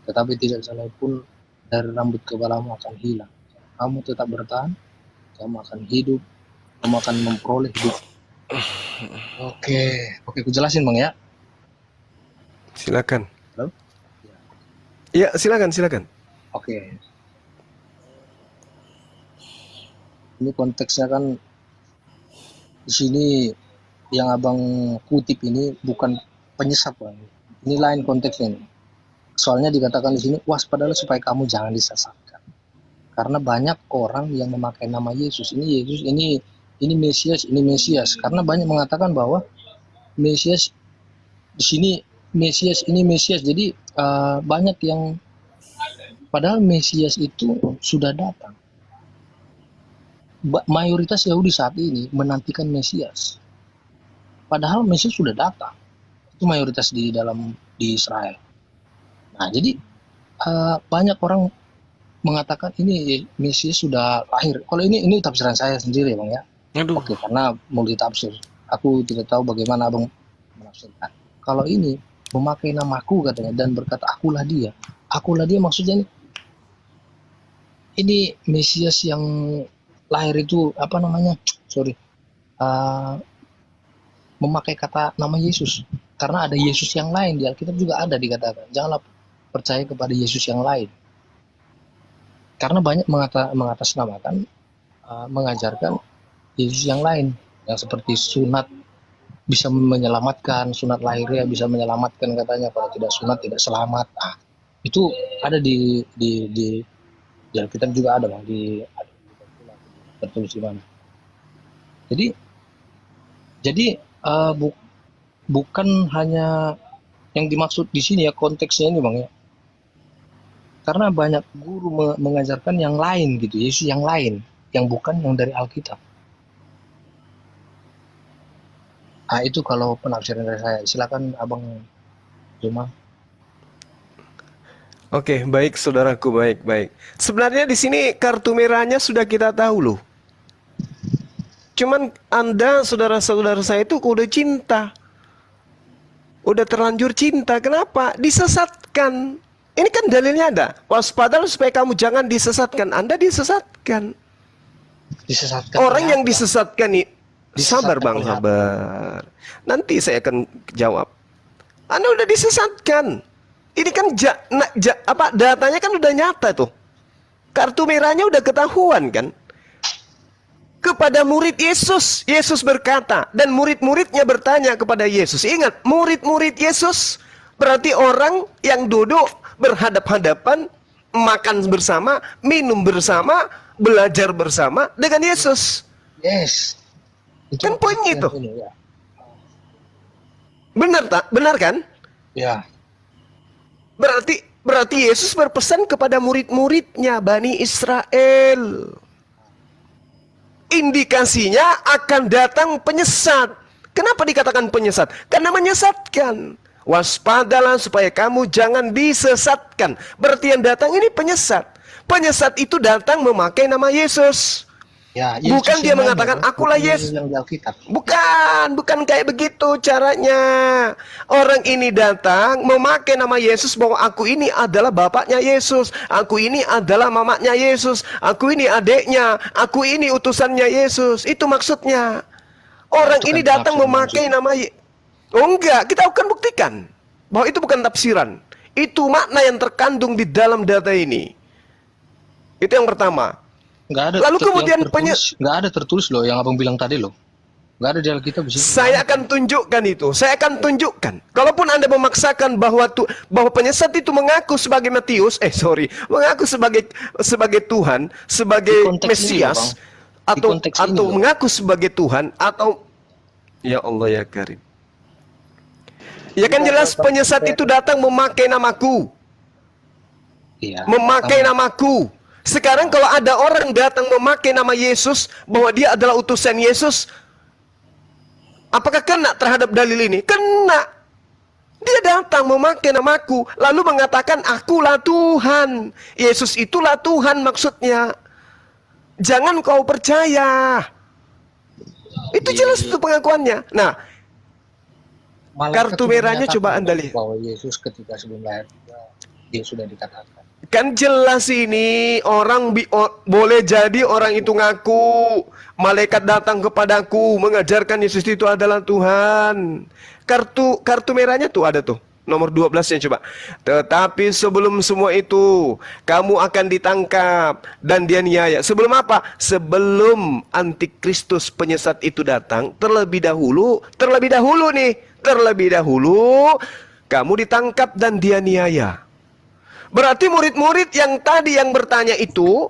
tetapi tidak salah pun dari rambut kepalamu akan hilang. Kamu tetap bertahan, kamu akan hidup, kamu akan memperoleh hidup. Oke, aku jelasin Bang ya. Silakan. Halo? Iya, silakan. Oke. Ini konteksnya kan di sini yang abang kutip ini bukan penyesat Bang. Ini lain konteksnya nih. Soalnya dikatakan di sini waspadalah supaya kamu jangan disesatkan. Karena banyak orang yang memakai nama Yesus. Ini Mesias. Karena banyak mengatakan bahwa Mesias di sini Mesias. Jadi banyak yang padahal Mesias itu sudah datang. Mayoritas Yahudi saat ini menantikan Mesias. Padahal Mesias sudah datang. Itu mayoritas di Israel. Nah, jadi banyak orang mengatakan ini Mesias sudah lahir. Kalau ini tafsiran saya sendiri, Bang ya. Aduh. Oke, karena multi tafsir. Aku tidak tahu bagaimana Abang menafsirkan. Kalau ini memakai namaku katanya dan berkata akulah dia. Akulah dia maksudnya ini Mesias yang lahir itu apa namanya? Memakai kata nama Yesus. Karena ada Yesus yang lain di Alkitab juga ada dikatakan. Janganlah percaya kepada Yesus yang lain. Karena banyak mengatasnamakan, mengajarkan Yesus yang lain, yang seperti sunat bisa menyelamatkan, sunat lahirnya bisa menyelamatkan katanya, kalau tidak sunat tidak selamat. Nah, itu ada di Alkitab juga ada Bang, tertulis di mana. Jadi bukan hanya yang dimaksud di sini ya konteksnya ini Bang ya. Karena banyak guru mengajarkan yang lain gitu, Yesus yang lain, yang bukan yang dari Alkitab. Nah itu kalau penafsiran dari saya. Silakan Abang Zuma. Oke, baik saudaraku, baik. Sebenarnya di sini kartu merahnya sudah kita tahu loh. Cuman Anda, saudara-saudara saya itu udah cinta. Udah terlanjur cinta. Kenapa? Disesatkan. Ini kan dalilnya ada. Waspadalah supaya kamu jangan disesatkan. Anda disesatkan. Orang yang disesatkan nih. Sabar Bang, sabar. Nanti saya akan jawab. Anda udah disesatkan. Ini kan datanya kan udah nyata tuh. Kartu merahnya udah ketahuan kan. Kepada murid Yesus, Yesus berkata, dan murid-muridnya bertanya kepada Yesus. Ingat, murid-murid Yesus berarti orang yang duduk berhadap-hadapan, makan bersama, minum bersama, belajar bersama dengan Yesus. Yes. Kan poinnya itu. Ya. Benar tak? Benar kan? Ya. Berarti Yesus berpesan kepada murid-muridnya Bani Israel. Indikasinya akan datang penyesat. Kenapa dikatakan penyesat? Karena menyesatkan. Waspadalah supaya kamu jangan disesatkan. Berarti yang datang ini penyesat. Penyesat itu datang memakai nama Yesus. Ya, Yesus Bukan dia yang mengatakan mana, akulah bukan Yesus. yang di Alkitab. Bukan kayak begitu caranya. Orang ini datang memakai nama Yesus bahwa aku ini adalah bapaknya Yesus, aku ini adalah mamanya Yesus, aku ini adiknya, aku ini utusannya Yesus. Itu maksudnya. Orang Itu kan ini datang tafsir memakai nama Oh enggak, kita akan buktikan bahwa itu bukan tafsiran. Itu makna yang terkandung di dalam data ini. Itu yang pertama. Nggak ada Lalu yang kemudian tertulis, nggak ada tertulis loh yang abang bilang tadi loh. Nggak ada di Alkitab di sini. Saya akan tunjukkan itu. Saya akan tunjukkan. Kalaupun Anda memaksakan bahwa penyesat itu mengaku sebagai Matius, mengaku sebagai Tuhan, sebagai Di konteks ini, Mesias, Bang. Di konteks ini, atau loh. mengaku sebagai Tuhan, atau ya Allah ya Karim. Ya kan jelas penyesat itu datang memakai namaku. Iya. Memakai namaku. Sekarang kalau ada orang datang memakai nama Yesus, bahwa dia adalah utusan Yesus, apakah kena terhadap dalil ini? Kena. Dia datang memakai namaku, lalu mengatakan akulah Tuhan. Yesus itulah Tuhan maksudnya. Jangan kau percaya. Itu jelas itu pengakuannya. Nah, Malaikat kartu sudah merahnya menyatakan coba Anda lihat. bahwa Yesus ketika sebelum lahir dia sudah dikatakan. Kan jelas ini boleh jadi orang itu ngaku malaikat datang kepadaku mengajarkan Yesus itu adalah Tuhan. Kartu merahnya tuh ada tuh. Nomor 12 yang coba. Tetapi sebelum semua itu kamu akan ditangkap dan dianiaya. Sebelum apa? Sebelum antikristus penyesat itu datang, terlebih dahulu kamu ditangkap dan dianiaya. Berarti murid-murid yang tadi yang bertanya itu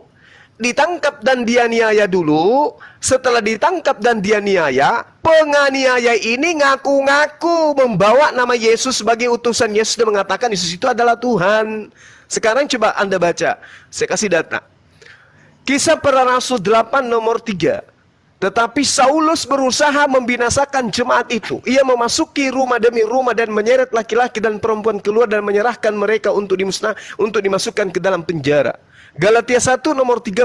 ditangkap dan dianiaya dulu. Setelah ditangkap dan dianiaya, penganiaya ini ngaku-ngaku membawa nama Yesus sebagai utusan Yesus dan mengatakan Yesus itu adalah Tuhan. Sekarang coba Anda baca. Saya kasih data. Kisah Para Rasul 8 nomor 3. Tetapi Saulus berusaha membinasakan jemaat itu. Ia memasuki rumah demi rumah dan menyeret laki-laki dan perempuan keluar dan menyerahkan mereka untuk dimasukkan ke dalam penjara. Galatia 1 nomor 13.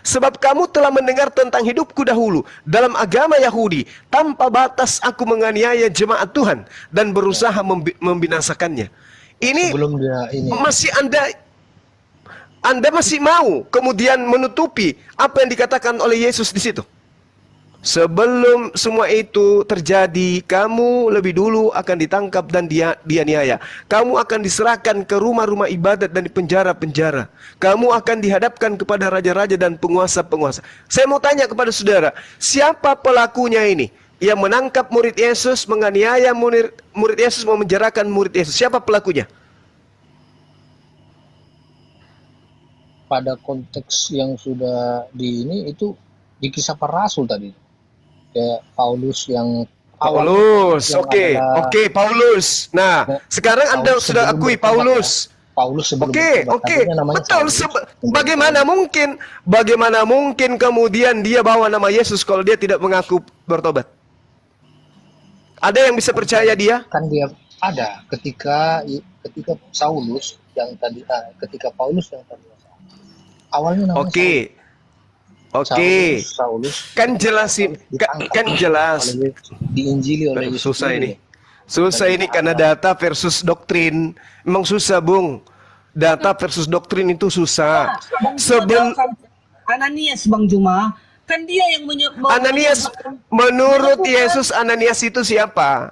Sebab kamu telah mendengar tentang hidupku dahulu dalam agama Yahudi. Tanpa batas aku menganiaya jemaat Tuhan dan berusaha membinasakannya. Ini masih Anda masih mau kemudian menutupi apa yang dikatakan oleh Yesus di situ. Sebelum semua itu terjadi, kamu lebih dulu akan ditangkap dan dianiaya. Kamu akan diserahkan ke rumah-rumah ibadat dan di penjara-penjara. Kamu akan dihadapkan kepada raja-raja dan penguasa-penguasa. Saya mau tanya kepada saudara, siapa pelakunya ini? Yang menangkap murid Yesus, menganiaya murid Yesus, memenjarakan murid Yesus. Siapa pelakunya? Pada konteks yang sudah itu di Kisah Para Rasul tadi. Kayak Paulus yang Paulus. Nah, sekarang Anda sudah akui Paulus. Paulus sebelum betul. Bagaimana mungkin kemudian dia bawa nama Yesus kalau dia tidak mengaku bertobat? Ada yang bisa percaya dia? Kan dia ada ketika Saulus yang tadi, ketika Paulus yang tadi awalnya namanya Saulus kan jelasin, kan jelas. Diinjili oleh Yesus. Susah ini karena data versus doktrin. Memang susah, Bung. Data versus doktrin itu susah. Ananias, Bang Juma, kan dia yang Ananias, menurut Yesus Ananias itu siapa?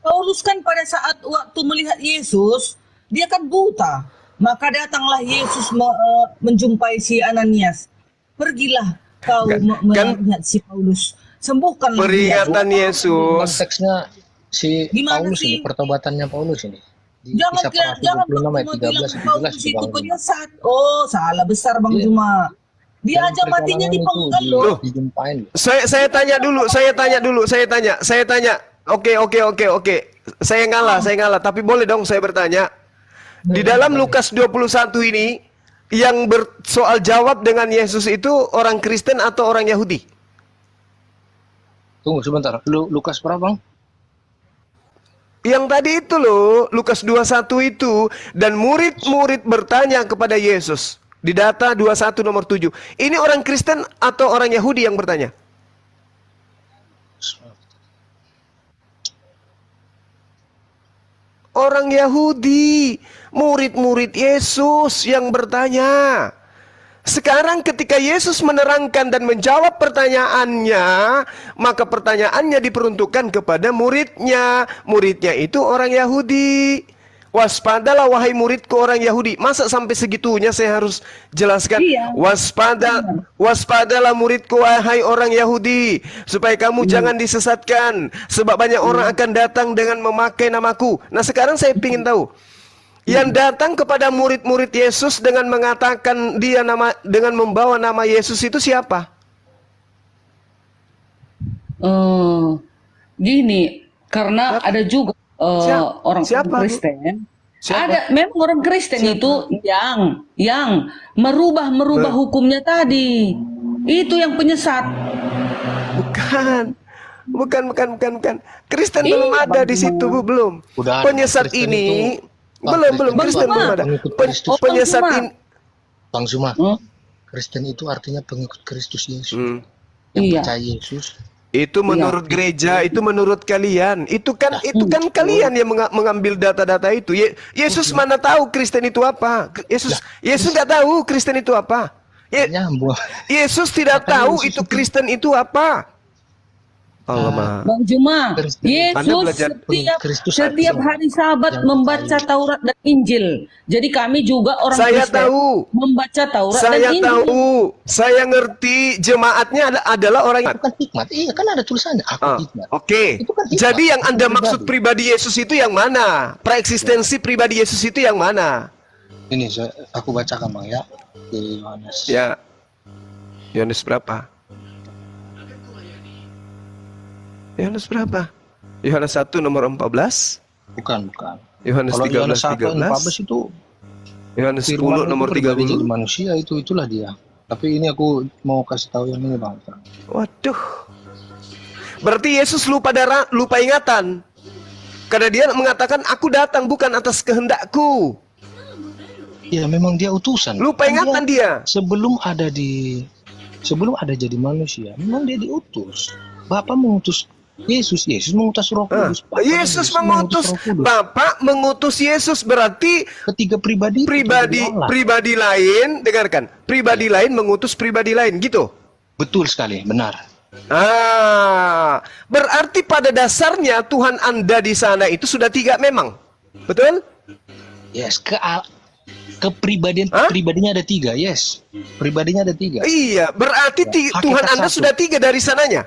Paulus kan pada saat waktu melihat Yesus, dia kan buta. Maka datanglah Yesus menjumpai si Ananias. Pergilah kau melihat si Paulus. Sembuhkanlah peringatan Yesus. Konteksnya si Paulus ini, pertobatannya Paulus ini. Jangan bilang Paulus itu penyesat. Oh, salah besar Bang Juma. Dia aja matinya dipenggal loh. Saya tanya dulu. Oke. Saya ngalah. Tapi boleh dong saya bertanya. Di dalam Lukas 21 ini, yang bersoal jawab dengan Yesus itu orang Kristen atau orang Yahudi? Tunggu sebentar. Lukas berapa, Bang? Yang tadi itu loh, Lukas 21 itu. Dan murid-murid bertanya kepada Yesus. Di data 21 nomor 7. Ini orang Kristen atau orang Yahudi yang bertanya? Orang Yahudi, murid-murid Yesus yang bertanya. Sekarang ketika Yesus menerangkan dan menjawab pertanyaannya, maka pertanyaannya diperuntukkan kepada muridnya. Muridnya itu orang Yahudi. Waspadalah wahai muridku orang Yahudi. Masa sampai segitunya saya harus jelaskan? Iya. Waspadalah muridku wahai orang Yahudi, supaya kamu jangan disesatkan, sebab banyak orang akan datang dengan memakai namaku. Nah sekarang saya ingin tahu, yang datang kepada murid-murid Yesus dengan mengatakan dengan membawa nama Yesus itu siapa? Gini, karena ada juga orang Kristen. Ada memang orang Kristen itu yang merubah hukumnya tadi. Itu yang penyesat. Bukan. Kristen belum ada di situ, belum. Udah ada. Penyesat Kristen ini itu, belum Kristen belum ada. Penyesat ini, Bang Zuma. Kristen itu artinya pengikut Kristus Yesus. Yang Iya. percaya Yesus. itu menurut gereja, itu menurut kalian. Itu kan kalian yang mengambil data-data itu. Yesus mana tahu Kristen itu apa? Yesus nggak tahu Kristen itu apa. Yesus tidak tahu itu Kristen itu apa. Allah, Bang Juma, Yesus setiap hari Sabat membaca Taurat dan Injil. Jadi kami juga orang Kristen membaca Taurat dan Injil. Saya ngerti jemaatnya adalah orang. Bukan hikmat, iya kan ada tulisannya. Hikmat. Oke. Kan jadi yang Anda maksud pribadi Yesus itu yang mana? Preeksistensi pribadi Yesus itu yang mana? Ini aku bacakan Bang ya. Di Yohanes. Ya. Yohanes berapa? Yohanes berapa? Yohanes 1 nomor 14? Bukan. Yohanes 13 14 itu Yohanes 10 nomor 30. Jadi manusia itulah dia. Tapi ini aku mau kasih tahu yang ini Bang. Waduh. Berarti Yesus lupa ingatan. Karena dia mengatakan aku datang bukan atas kehendakku. Ya memang dia utusan. Lupa ingatan dia. Sebelum ada jadi manusia, memang dia diutus. Bapa mengutus Yesus mengutus Roh Kudus. Bapak mengutus Yesus, berarti ketiga pribadi lain, dengarkan, pribadi lain mengutus pribadi lain, gitu. Betul sekali, benar. Berarti pada dasarnya Tuhan Anda di sana itu sudah tiga memang. Betul? Yes, pribadinya ada tiga, yes. Pribadinya ada tiga. Iya, berarti Tuhan Anda sudah tiga dari sananya.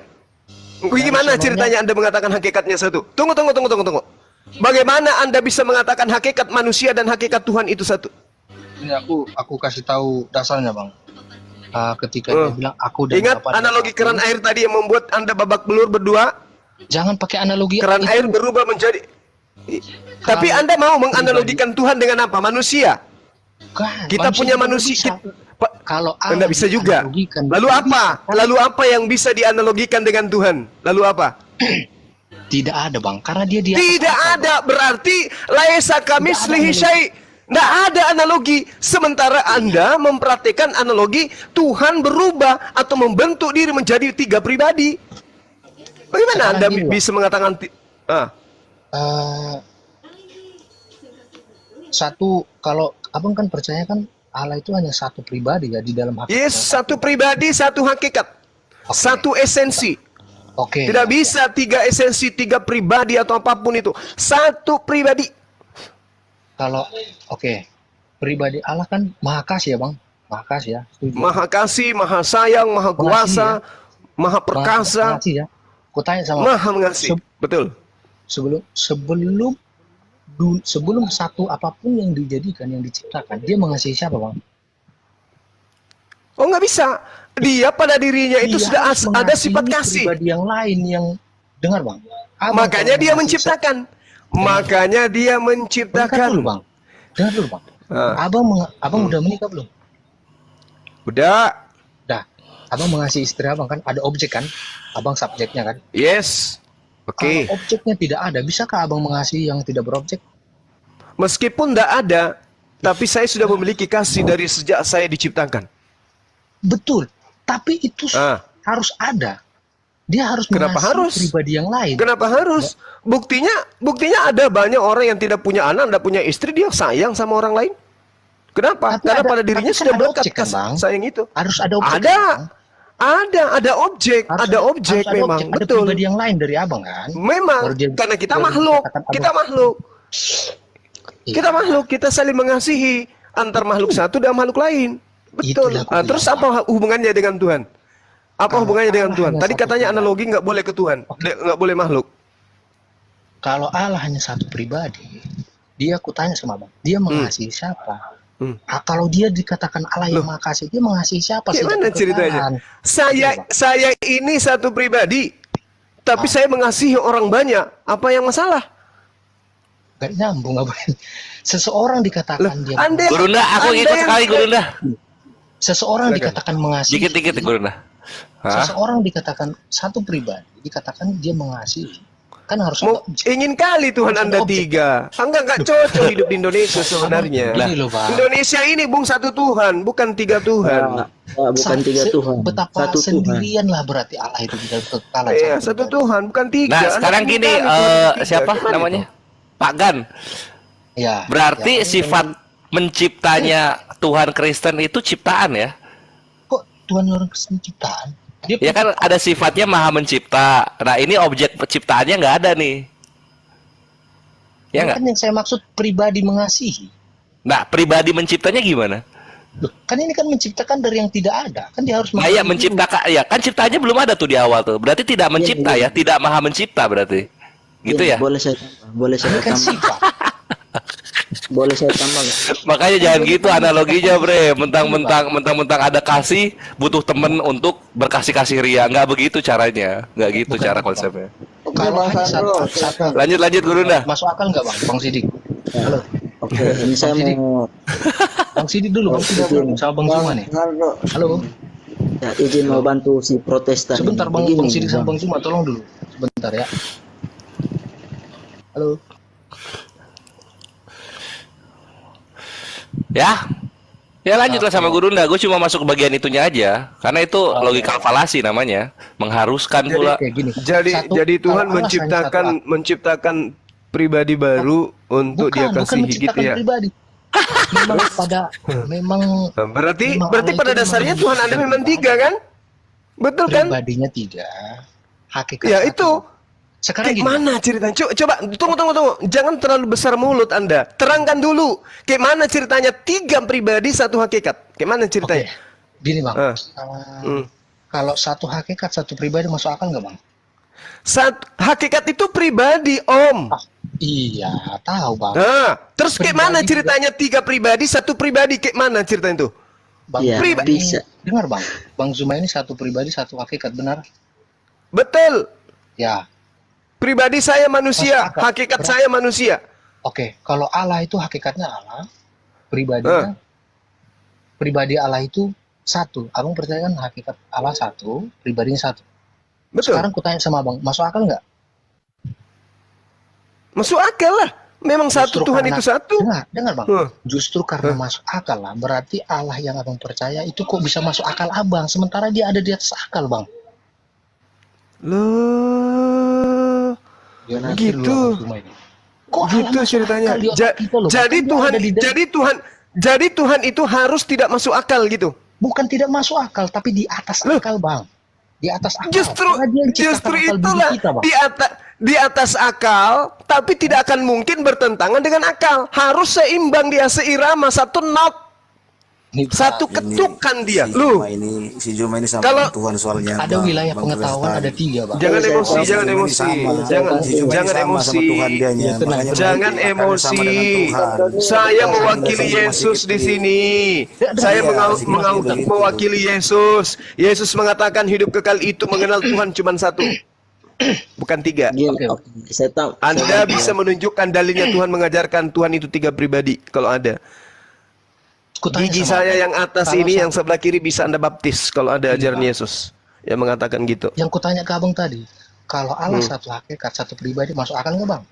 Bagaimana ceritanya Anda mengatakan hakikatnya satu? Tunggu. Bagaimana Anda bisa mengatakan hakikat manusia dan hakikat Tuhan itu satu? Ini aku kasih tahu dasarnya Bang. Ketika dia bilang aku dan ingat Bapak analogi keran air tadi yang membuat Anda babak belur berdua? Jangan pakai analogi. Keran air berubah menjadi. Tapi Anda mau menganalogikan Tuhan dengan apa? Manusia. Kita punya manusia. Kalau Anda bisa juga. Lalu apa yang bisa dianalogikan dengan Tuhan? Lalu apa? Tidak ada Bang, karena dia tidak ada. Berarti laisa kamislihi syai'. Tidak ada analogi. Sementara Anda mempraktikkan analogi Tuhan berubah atau membentuk diri menjadi tiga pribadi. Bagaimana Anda bisa mengatakan satu, kalau Abang kan percaya kan Allah itu hanya satu pribadi ya di dalam hakikat. Yes, satu pribadi, satu hakikat. Satu esensi. Tidak bisa tiga esensi, tiga pribadi atau apapun itu. Satu pribadi. Kalau pribadi Allah kan maha kasih ya Bang. Maha kasih ya. Setuju. Maha kasih, maha sayang, maha kuasa, maha perkasa. Maha kasih ya. Kutanya sama maha mengasihi. Betul. Sebelum satu apapun yang dijadikan, yang diciptakan, dia mengasihi siapa Bang? Oh nggak bisa. Dia pada dirinya itu sudah ada sifat kasih. Pribadi yang lain yang dengar bang. Abang Makanya kalau dia mengasihi menciptakan. Makanya dia Dengar menciptakan. dulu bang. Dengar dulu bang. Ah, Abang udah menikah belum? udah. Dah. Abang mengasihi istri abang kan, ada objek kan? Abang subjeknya kan? Yes. Oke. Kalau objeknya tidak ada, bisakah abang mengasihi yang tidak berobjek? Meskipun tidak ada, tapi saya sudah memiliki kasih dari sejak saya diciptakan. Betul. Tapi itu Ah. harus ada. Dia harus Kenapa mengasihi harus? pribadi yang lain. Kenapa harus? Buktinya ada banyak orang yang tidak punya anak, tidak punya istri, dia sayang sama orang lain. Kenapa? Tapi Karena ada- pada dirinya tapi kan sudah ada melekat objek kan, kasih Bang? sayang itu. Harus ada objek. Ada. kan, Bang? Ada objek, Harus ada objek harus ada memang, objek, ada betul. pribadi yang lain dari abang kan? Memang, Baru dia- karena kita baru makhluk, dikatakan kita abang. makhluk, Iya. kita makhluk, kita saling mengasihi antar makhluk satu dan makhluk lain. Betul. Itulah aku Ah, terus bilang, apa hubungannya dengan Tuhan? Apa Kalau hubungannya dengan Allah Tuhan? hanya Tadi satu katanya pribadi. analogi nggak boleh ke Tuhan, nggak boleh makhluk. Kalau Allah hanya satu pribadi, dia aku tanya sama abang, dia mengasihi siapa? Kalau dia dikatakan Allah yang mengasihi, dia mengasihi siapa? Gimana Sejak ceritanya? kekekalan. Saya ini satu pribadi, tapi saya mengasihi orang banyak. Apa yang masalah? Gak nyambung apa? Seseorang dikatakan dia Anda, Gurunda, aku Anda ikut yang- sekali Gurunda. seseorang Silakan. dikatakan mengasihi. Dikit-dikit Gurunda. Hah? Seseorang dikatakan satu pribadi, dikatakan dia mengasihi. Kan harus Mau ada objek. ingin kali Tuhan Harus ada Anda objek. tiga. Enggak cocok hidup di Indonesia sebenarnya. Ini loh, Bang. Indonesia ini bung satu Tuhan, bukan tiga Tuhan. Bukan tiga Tuhan, Betapa satu Tuhan. sendirian lah berarti Allah itu di dalam kekekalan. Iya, satu Tuhan, bukan tiga. Nah, Anda sekarang ingin gini, kali Tuhan ada tiga. siapa Gimana namanya? itu? Pak Gan. Ya. Berarti ya, sifat menciptanya Tuhan Kristen itu ciptaan ya? kok Tuhan orang Kristen ciptaan? Dia Ya kan ada sifatnya maha mencipta. Nah ini objek penciptaannya nggak ada nih. Ya nggak? kan yang saya maksud pribadi mengasihi. Nah pribadi menciptanya gimana? Loh, kan ini kan menciptakan dari yang tidak ada. Kan dia harus Nah, ya mengasihi menciptakan, ya kan ciptanya belum ada tuh di awal tuh. Berarti tidak mencipta ya, tidak maha mencipta berarti. Gitu ya? Boleh saya tambah, boleh saya dulu. Ini kan tambah, sifat. boleh saya tambah nggak? Makanya jangan gitu analoginya, Bre. Mentang-mentang ada kasih, butuh temen untuk berkasih-kasih ria. Nggak begitu caranya. Nggak gitu cara konsepnya. Kalau hanya satu, Lanjut Gurunda. masuk akal nggak bang? Bang Sidik. Halo. Oke, ini saya Sidik. mau Bang Sidik dulu. Bang Sidik dulu. Sama Bang Zuma nih. Halo. ya, izin mau bantu si Protestan. Sebentar Bang, Begini, Bang Sidik sama Bang. Bang Zuma, tolong dulu. Sebentar ya. Halo. Ya lanjutlah sama Gurunda. Gue cuma masuk ke bagian itunya aja. Karena itu logika falasi namanya. Mengharuskan pula. Kayak gini. Jadi Tuhan kalau Allah hanya menciptakan pribadi baru untuk dia bukan kasihi gitu menciptakan ya. pribadi. memang Nah, Berarti Memang pada Allah itu dasarnya memang Tuhan Anda memang tiga kan? Betul kan? pribadinya tidak. Hakikat Ya satu. itu. Sekarang Kayak gini. mana ceritanya? Coba tunggu. Jangan terlalu besar mulut Anda. Terangkan dulu. Kayak mana ceritanya tiga pribadi satu hakikat? Kayak mana Oke. ceritanya? Gini Bang. Hmm. Kalau satu hakikat satu pribadi masuk akal nggak Bang? Hakikat itu pribadi, Om. Iya, tahu Bang. Nah, terus kayak Pribadi mana juga. ceritanya tiga pribadi satu pribadi? Kayak mana ceritanya itu? Bang Iya, Zuma ini- bisa. Dengar Bang. Bang Zuma ini satu pribadi satu hakikat, benar? Betul. Ya. Pribadi saya manusia, Masuk akal. hakikat saya manusia. Oke, kalau Allah itu hakikatnya Allah, pribadinya pribadi Allah itu satu. Abang percaya kan hakikat Allah satu, pribadinya satu. Betul. Sekarang kutanya sama Abang, masuk akal nggak? Masuk akal lah. Memang satu Justru Tuhan karena- itu satu. Dengar Bang. Justru karena masuk akal lah, berarti Allah yang Abang percaya itu kok bisa masuk akal Abang, sementara dia ada di atas akal Bang. Loh. Ya, Gitu. loh, Abang Zuma ini. Kok Allah Gitu masuk ceritanya. akal di otak kita loh? Jadi Bahkan dia Tuhan ada di dalam- jadi Tuhan itu harus tidak masuk akal gitu. bukan tidak masuk akal, tapi di atas Loh. akal Bang. Di atas akal. Justru Karena dia yang ciptakan justru akal budi itulah kita, Bang. di atas akal, tapi tidak akan mungkin bertentangan dengan akal. Harus seimbang dia, seirama, satu not, Ini, satu Pak, ketukan dia. Si Lu Juma si Juma ini sama Kalau- Tuhan soalnya. ada Bang. wilayah Bang pengetahuan Prestasi. ada 3 Bang. jangan Saya emosi, tahu, jangan Si Juma ini emosi, sama. jangan Si Juma ini jangan sama emosi. sama Tuhan dianya. Ya, tenang. Makanya Jangan mereka akan emosi. sama dengan Tuhan. Saya Sama mewakili sama Yesus sedikit. di sini. Ya, Saya iya, sedikit begitu. mewakili Yesus. Yesus mengatakan hidup kekal itu mengenal Tuhan cuma satu. bukan 3. Gini, Oke. oke. Anda bisa menunjukkan dalilnya Tuhan mengajarkan Tuhan itu 3 pribadi kalau ada. Kutanya Gigi sama saya Abang, yang atas kalau ini, satu- yang sebelah kiri bisa Anda baptis kalau ada Iya. ajaran Yesus yang mengatakan gitu. yang kutanya ke abang tadi, kalau Allah satu hakikat, satu pribadi, masuk akal nggak bang?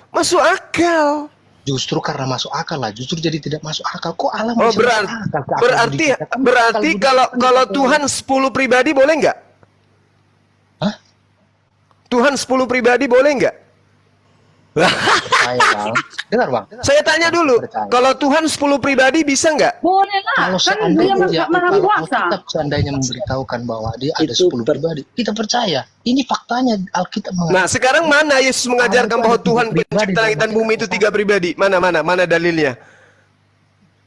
Masuk akal. Justru karena masuk akal lah, justru jadi tidak masuk akal. Kok Allah Oh, masuk berarti akal? Ke akal berarti budi kita? Kan berarti akal budi kalau kita kalau kan Tuhan 10 pribadi boleh nggak? Hah? Tuhan 10 pribadi boleh nggak? percaya bang. Dengar bang. Saya tanya dulu, Percaya. kalau Tuhan 10 pribadi bisa nggak? Boleh lah, Kalau kan seandainya dia maha kalau kuasa. Alkitab seandainya memberitahukan bahwa dia ada Itu 10 pribadi, kita percaya. Ini faktanya Alkitab mengatakan. Nah, sekarang mana Yesus mengajarkan Allah itu bahwa ada Tuhan 3 pribadi pencipta langit dan dalam bumi itu 3 pribadi? Mana dalilnya?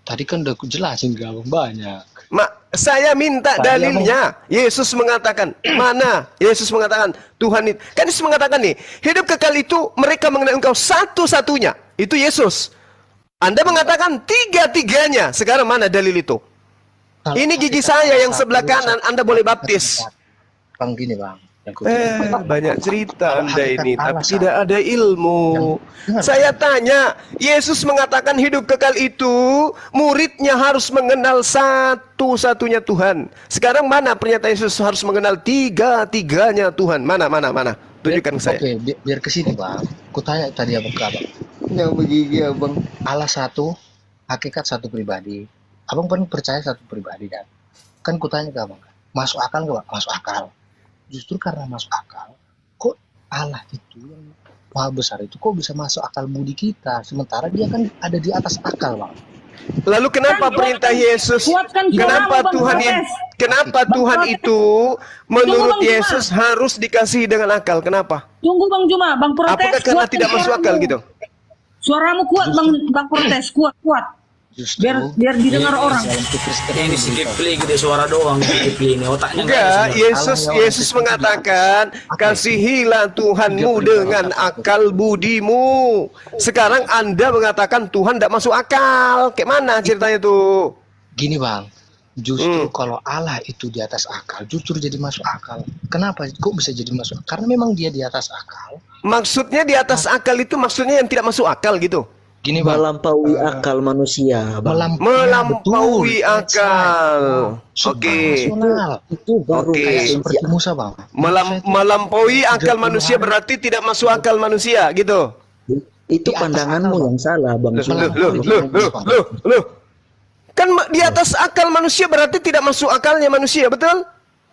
Tadi kan udah aku jelasin ke abang banyak. Saya minta Tadi dalilnya. Yesus mengatakan, mana? Yesus mengatakan, Tuhan itu. Kan Yesus mengatakan nih, hidup kekal itu mereka mengenal engkau satu-satunya. Itu Yesus. Anda mengatakan 3-3-nya. Sekarang mana dalil itu? Ini gigi saya yang sebelah kanan, Anda boleh baptis. Bang gini bang. Yang kutanya. Banyak cerita Kalau Anda ini, hakikat tapi Allah tidak ada ilmu. Dengar, Saya tanya, Yesus mengatakan hidup kekal itu, muridnya harus mengenal satu-satunya Tuhan. Sekarang mana pernyataan Yesus harus mengenal 3-3-nya Tuhan? Mana? Tunjukkan saya. Oke, biar ke sini bang. Kutanya tadi abang ke abang. Yang begigi abang. Allah satu, hakikat satu pribadi. Abang pernah percaya satu pribadi kan? Kan kutanya ke abang, masuk akal nggak bang? Masuk akal. Justru karena masuk akal, kok Allah itu yang maha besar itu kok bisa masuk akal budi kita, sementara dia kan ada di atas akal bang. Lalu kenapa Kan perintah Yesus? kuatkan Kenapa suaramu, Bang Tuhan Protes. Kenapa Bang Tuhan Protes. itu menurut Bang Juma. Yesus harus dikasihi dengan akal? Kenapa? Tunggu Bang Juma, Bang Protes. Apakah karena kuatkan tidak masuk akal suaramu. gitu? Suaramu kuat Bang Protes, kuat. Justru Biar didengar orang. dalam Kristen Ini si Kipli gede suara doang si Kipli ini otaknya nggak ada Enggak, sebenarnya. Yesus mengatakan, kasihilah Tuhanmu dengan akal budimu. Sekarang Anda mengatakan Tuhan tidak masuk akal. Kayak mana ceritanya tuh? Gini bang, justru kalau Allah itu di atas akal, justru jadi masuk akal. Kenapa? Kok bisa jadi masuk? Karena memang dia di atas akal. Maksudnya di atas akal itu maksudnya yang tidak masuk akal gitu. Gini bang, Melampaui akal manusia, bang. Melampaui betul. akal. Oke. Supranasional. Itu baru Oke. esensi Seperti Musa bang. Melampaui akal manusia berarti tidak masuk akal manusia gitu. Itu Di atas pandanganmu akal, yang salah, bang. Loh. Kan di atas akal manusia berarti tidak masuk akalnya manusia, betul?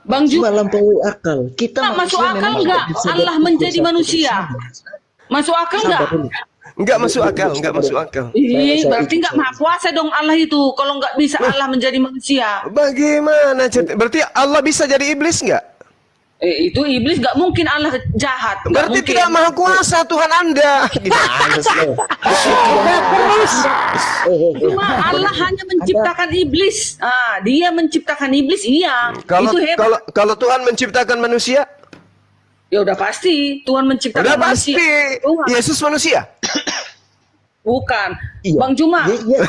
Bang Juma, Melampaui akal. Kita Nggak masuk manusia akal memang nggak bisa Allah berpikir menjadi satu manusia? bersama. Masuk akal nggak? Sabar dulu. Enggak masuk akal, enggak masuk akal. Ih, Saya berarti ikut, nggak saya maha kuasa dong Allah itu. Kalau nggak bisa Allah menjadi manusia. Bagaimana ceritanya? Berarti Allah bisa jadi iblis enggak? Itu iblis nggak mungkin Allah jahat. Nggak Berarti mungkin. tidak maha kuasa Tuhan Anda. Gimana sih? Cuma Allah hanya menciptakan iblis. Dia menciptakan iblis, iya. Kalau Itu hebat. kalau Tuhan menciptakan manusia, Ya udah pasti Tuhan menciptakan udah pasti manusia. Tuhan. Yesus manusia. Bukan. Iya. Bang Juma. Iya.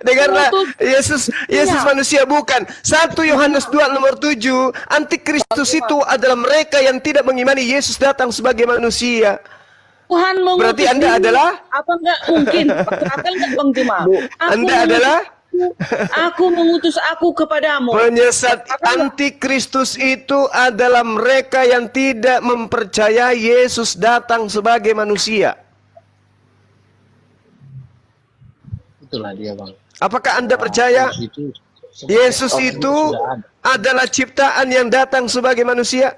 Dengarlah, Tuh. Yesus Iya. manusia bukan. 1 Yohanes 2:7, antikristus itu adalah mereka yang tidak mengimani Yesus datang sebagai manusia. Tuhan mengutus Berarti Anda diri. adalah? Apa enggak mungkin? Masuk akal enggak Bang Juma? Anda adalah Aku mengutus aku kepadamu. penyesat. Antikristus itu adalah mereka yang tidak mempercayai Yesus datang sebagai manusia. Itulah dia bang. Apakah Anda percaya Yesus itu adalah ciptaan yang datang sebagai manusia?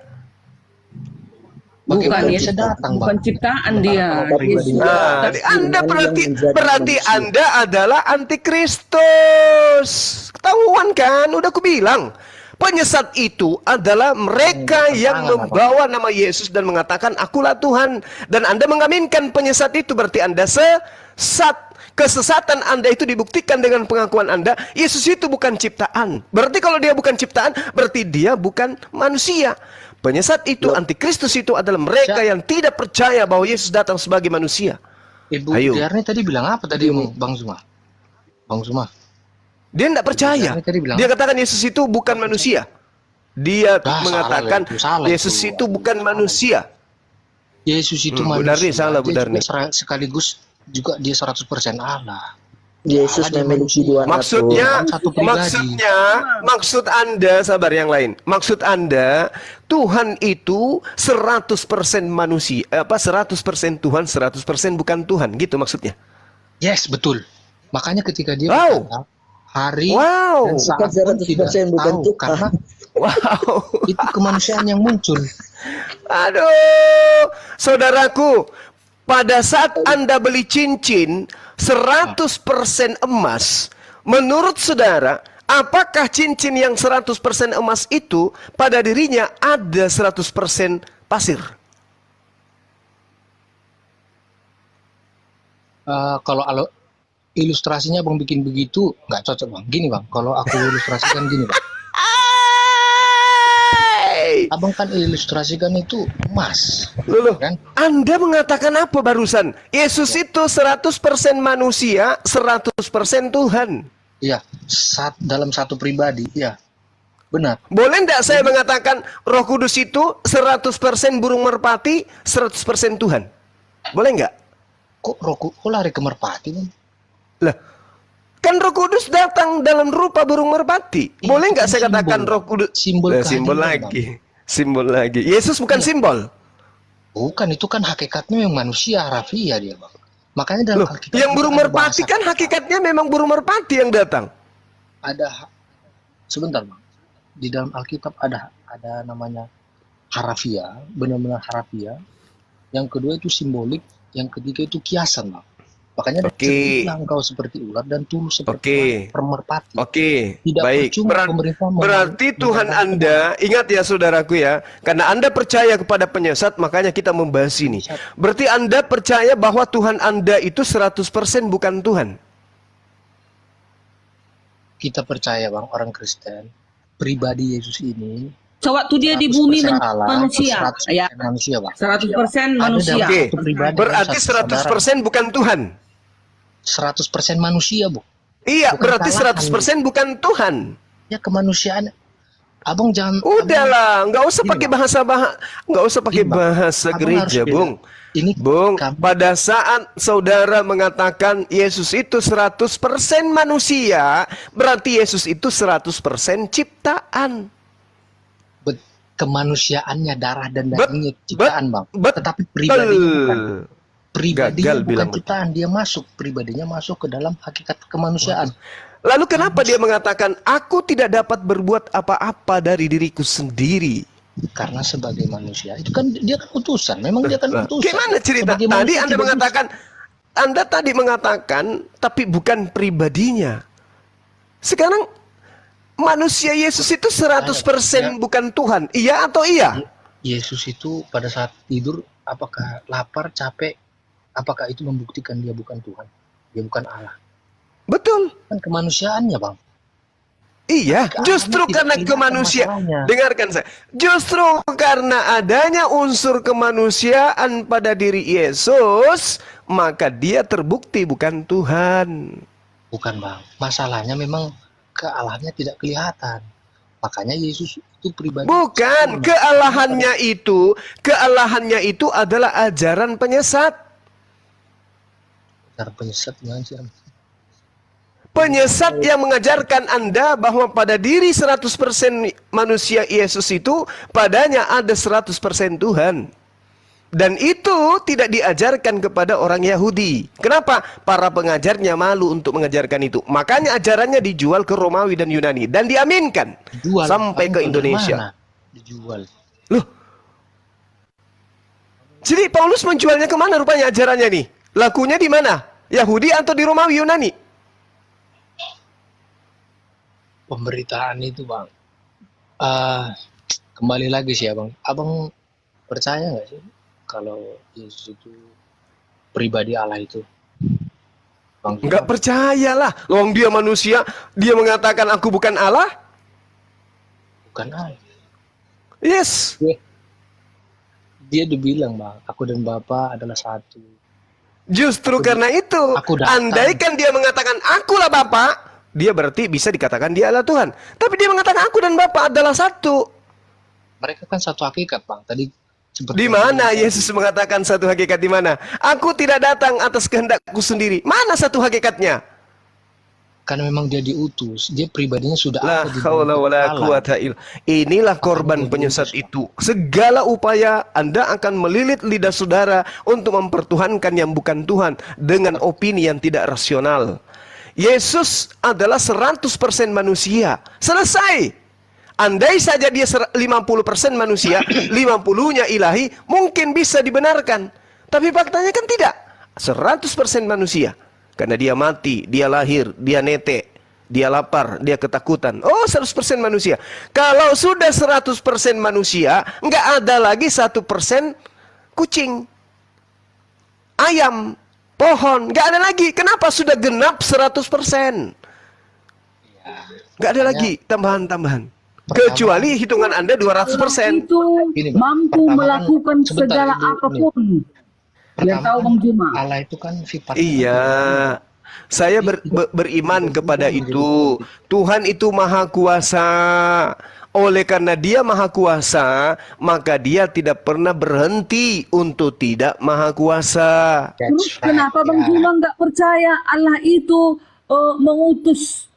Bagaimana Bukan, bisa datang bang? Bukan ciptaan dia. Yesus. Nah, Anda berarti Anda adalah antikristus. Ketahuan kan? Udah aku bilang. Penyesat itu adalah mereka yang membawa nama Yesus dan mengatakan akulah Tuhan. Dan Anda mengaminkan penyesat itu berarti Anda sesat. Kesesatan Anda itu dibuktikan dengan pengakuan Anda. Yesus itu bukan ciptaan. Berarti kalau dia bukan ciptaan, berarti dia bukan manusia. Penyesat itu, antikristus itu adalah mereka yang tidak percaya bahwa Yesus datang sebagai manusia. Ibu Ayo. Diarni tadi bilang apa tadi Bang Zuma? Bang Zuma. Dia tidak percaya. Tadi bilang Dia katakan Yesus itu bukan manusia. Dia Dah, mengatakan salah Yesus itu bukan manusia. Yesus itu Bu manusia. Darni, salah, Bu Dia Darni. juga sekaligus juga dia 100% Allah. Yesus Allah dia memiliki manusia. dua Maksudnya, natur. Satu pribadi. maksud Anda, sabar yang lain. Maksud Anda, Tuhan itu 100% manusia, 100% Tuhan, 100% bukan Tuhan, gitu maksudnya. Yes, betul. Makanya ketika dia Wow. berkata, hari Wow. dan saat Bukan pun tidak 100% bukan tahu, Tuhan. karena Wow. itu kemanusiaan yang muncul. Aduh, saudaraku, pada saat Anda beli cincin 100% emas, menurut saudara, apakah cincin yang 100% emas itu pada dirinya ada 100% pasir? Kalau ilustrasinya Bang bikin begitu nggak cocok Bang. Gini Bang, kalau aku ilustrasikan gini Bang. Abang kan ilustrasikan itu emas, Loh, kan? Anda mengatakan apa barusan? Yesus itu 100% manusia, 100% Tuhan. Iya, dalam satu pribadi, ya, benar. Boleh enggak saya mengatakan Roh Kudus itu 100% burung merpati, 100% Tuhan? Boleh enggak? Kok lari ke merpati Bang? Lah, kan Roh Kudus datang dalam rupa burung merpati. Boleh Itu nggak kan saya katakan simbol. Roh Kudus? Simbol Lah, simbol kehadiran, lagi. Simbol lagi. Yesus bukan simbol. Bukan, itu kan hakikatnya yang manusia harafiah dia Bang. Makanya dalam Loh, Alkitab yang juga burung ada merpati bahasa kan hakikatnya memang burung merpati yang datang. sebentar Bang. Di dalam Alkitab ada namanya harafiah, benar-benar harafiah. Yang kedua itu simbolik, yang ketiga itu kiasan Bang. Makanya cerdilah engkau seperti ular dan tulus seperti merpati. Oke, Tidak baik. percuma pemerintah Berarti Tuhan Anda, ingat ya saudaraku ya, karena Anda percaya kepada penyesat, makanya kita membahas ini. Berarti Anda percaya bahwa Tuhan Anda itu 100% bukan Tuhan. Kita percaya Bang, orang Kristen, pribadi Yesus ini Sewaktu dia di bumi 100% Allah, manusia, 100% ya, manusia Bang. 100% manusia. dalam Oke, satu pribadi, berarti satu saudara. 100% bukan Tuhan. 100% manusia Bu. Iya, Bukan berarti salahan, 100% bukan Tuhan. Ya kemanusiaan. Abang jangan. Udahlah, nggak usah Gini, pakai Bang. nggak usah pakai Gini, Bang. bahasa Abang gereja, harus beda. Bung. Ini Bung, kami- pada saat saudara mengatakan Yesus itu 100% manusia, berarti Yesus itu 100% ciptaan. kemanusiaannya, darah dan dagingnya ciptaan Bang. bet- Tetapi pribadinya bukan. Gagal Pribadinya bilang bukan ciptaan, dia masuk. Pribadinya masuk ke dalam hakikat kemanusiaan. Lalu kenapa dia mengatakan, aku tidak dapat berbuat apa-apa dari diriku sendiri? Karena sebagai manusia, itu kan dia kan utusan. Memang dia kan Lah, utusan. gimana cerita? Sebagai Tadi manusia Anda tidak mengatakan, Anda tadi mengatakan, tapi bukan pribadinya. Sekarang, manusia Yesus itu 100% bukan Tuhan. Iya atau iya? Yesus itu pada saat tidur, apakah lapar, capek, apakah itu membuktikan dia bukan Tuhan? Dia bukan Allah. Betul. Kan kemanusiaannya Bang. Iya, justru tidak karena kelihatan kemanusiaan. masalahnya. Dengarkan saya. Justru karena adanya unsur kemanusiaan pada diri Yesus, maka dia terbukti bukan Tuhan. Bukan Bang. Masalahnya memang kealahannya tidak kelihatan. Makanya Yesus itu pribadi. Bukan, kealahannya itu adalah ajaran penyesat. Cara penyesat gimana sih? Penyesat yang mengajarkan Anda bahwa pada diri 100% manusia Yesus itu, padanya ada 100% Tuhan. Dan itu tidak diajarkan kepada orang Yahudi. Kenapa? Para pengajarnya malu untuk mengajarkan itu. Makanya ajarannya dijual ke Romawi dan Yunani. Dan diaminkan Dijual. sampai ke Abang Indonesia. mana? Dijual. Loh. Jadi Paulus menjualnya kemana rupanya ajarannya nih? Lakunya di mana? Yahudi atau di Romawi Yunani? Pemberitaan itu Bang. Kembali lagi sih Abang. Abang percaya nggak sih kalau Yesus itu pribadi Allah itu? Bang, Enggak percayalah. Wong dia manusia, dia mengatakan aku bukan Allah? bukan Allah. Yes. Dia udah bilang Bang, aku dan Bapa adalah satu. Justru karena itu, aku datang. andaikan dia mengatakan akulah Bapa, dia berarti bisa dikatakan dia adalah Tuhan. Tapi dia mengatakan aku dan Bapa adalah satu. Mereka kan satu hakikat, Bang. Tadi seperti Di mana Yesus mengatakan satu hakikat di mana? Aku tidak datang atas kehendakku sendiri. Mana satu hakikatnya? karena memang dia diutus, dia pribadinya sudah La ada di haula dalam wala Allah. quwata illa. Inilah korban penyesat itu. Segala upaya Anda akan melilit lidah saudara untuk mempertuhankan yang bukan Tuhan dengan opini yang tidak rasional. Yesus adalah 100% manusia. Selesai. Andai saja dia 50% manusia, 50-nya ilahi, mungkin bisa dibenarkan. Tapi faktanya kan tidak. 100% manusia. Karena dia mati, dia lahir, dia netek, dia lapar, dia ketakutan. Oh, 100% manusia. Kalau sudah 100% manusia, nggak ada lagi 1% kucing, ayam, pohon, nggak ada lagi. Kenapa? Sudah genap 100%. Nggak ada lagi tambahan-tambahan. Kecuali hitungan Anda 200%. Itu Gini, Bang. mampu Pertama kan, melakukan sebentar, segala ini. apapun. Yang Pertama tahu kan, Bang Juma. Allah itu kan sifat. Iya, saya beriman kepada itu. Tuhan itu maha kuasa. Oleh karena dia maha kuasa, maka dia tidak pernah berhenti untuk tidak maha kuasa. Terus kenapa Bang Juma nggak percaya Allah itu mengutus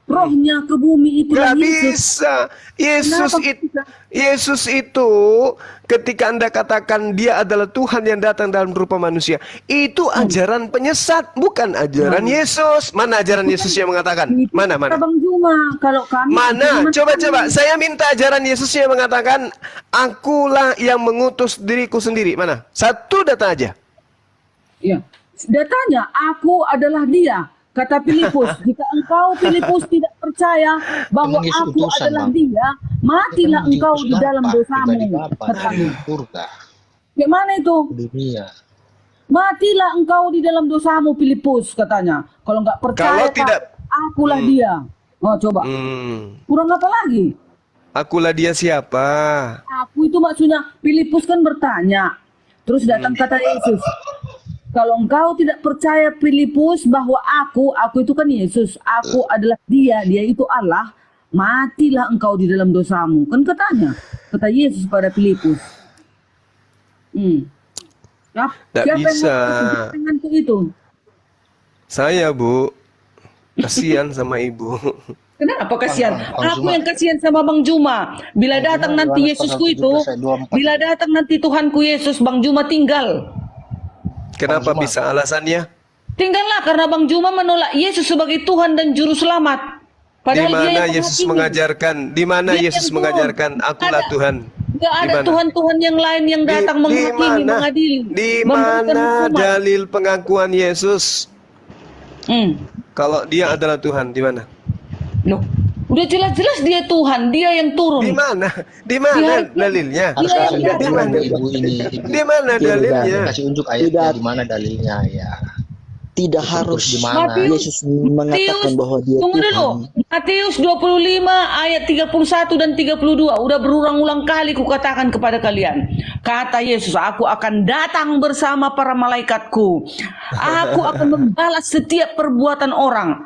rohnya ke bumi itu Gak dan Yesus? bisa. Kenapa? Yesus itu ketika Anda katakan dia adalah Tuhan yang datang dalam rupa manusia, itu ajaran penyesat, bukan ajaran Yesus. Mana ajaran Yesus yang mengatakan? Itu Mana? kata Bang Juma. Kalau kami Mana? Juma Coba. Saya minta ajaran Yesus yang mengatakan, akulah yang mengutus diriku sendiri. Mana? Satu data aja. Ya. Datanya, aku adalah dia. Kata Filipus, jika engkau Filipus tidak percaya bahwa Emang Yesus aku utusan, adalah Bang? dia, matilah Dia engkau diutus di dalam Bapa, dosamu. pribadi Bapa, dari Katanya. surga, Gimana itu? dunia. Matilah engkau di dalam dosamu, Filipus, katanya. Kalau nggak percaya, Kalau tidak- akulah dia. Oh, coba. Kurang apa lagi? Akulah dia siapa? Aku itu maksudnya, Filipus kan bertanya. Terus datang kata Yesus. Kalau engkau tidak percaya Filipus bahwa aku itu kan Yesus. Aku adalah dia itu Allah. Matilah engkau di dalam dosamu. Kan katanya. Kata Yesus pada Filipus. Tak Siapa bisa. yang mengantuk itu? Saya, Bu. Kasihan sama Ibu. Kenapa kasihan? Bang Aku Juma. yang kasihan sama Bang Juma. Bila Bang datang Juma, nanti Yohanes Yesusku pasal itu, 17 ayat 24. bila datang nanti Tuhanku Yesus, Bang Juma tinggal. Kenapa Juma. bisa alasannya? Tinggallah karena Bang Juma menolak Yesus sebagai Tuhan dan Juru Selamat. Di Padahal dia mana yang Yesus menghakimi. mengajarkan? Di mana Dia Yesus yang mengajarkan turun. akulah Ada. Tuhan? Nggak Di ada mana? Tuhan-Tuhan yang lain yang datang menghakimi, mengadili. Di memberikan mana hukuman. dalil pengakuan Yesus kalau dia adalah Tuhan? Di mana? Loh, udah jelas-jelas dia Tuhan, dia yang turun. Di mana? Di mana Dia- dalilnya? Harus Iya, kasih iya, unjuk iya. dulu, Ibu ini. Ibu. Di mana dalilnya? Kasih unjuk ayatnya Tidak. di mana dalilnya ya. Tidak Terus harus di mana? Yesus mengatakan bahwa dia Tunggu Tuhan. dulu. Matius 25 ayat 31 dan 32. Udah berulang-ulang kali kukatakan kepada kalian. Kata Yesus, aku akan datang bersama para malaikatku. Aku akan membalas setiap perbuatan orang.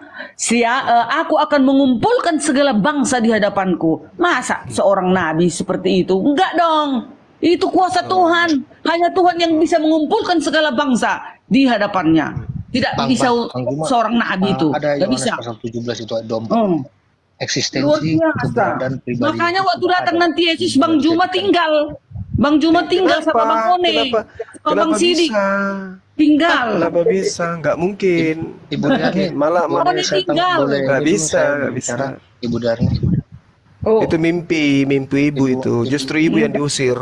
Aku akan mengumpulkan segala bangsa di hadapanku. Masa seorang nabi seperti itu? Enggak dong. Itu kuasa Tuhan. Hanya Tuhan yang bisa mengumpulkan segala bangsa di hadapannya. Tidak bisa Bang Juma, seorang nabi itu. Ada Nggak Yohanes bisa. pasal 17 itu ayat 24. Luar Eksistensi biasa. keberadaan pribadi. Makanya Yesus waktu itu datang ada. nanti Yesus, Bang Juma tinggal. Bang Juma tinggal sama Bang One. Sama Bang Sidik. bisa? Tinggal. Kenapa bisa? Nggak mungkin. Ibu Darni, Malah Boleh saya tinggal. boleh Nggak dulu bisa, saya nggak bicara. bisa. Ibu Darni, Oh, Itu mimpi ibu itu. Justru ibu yang diusir.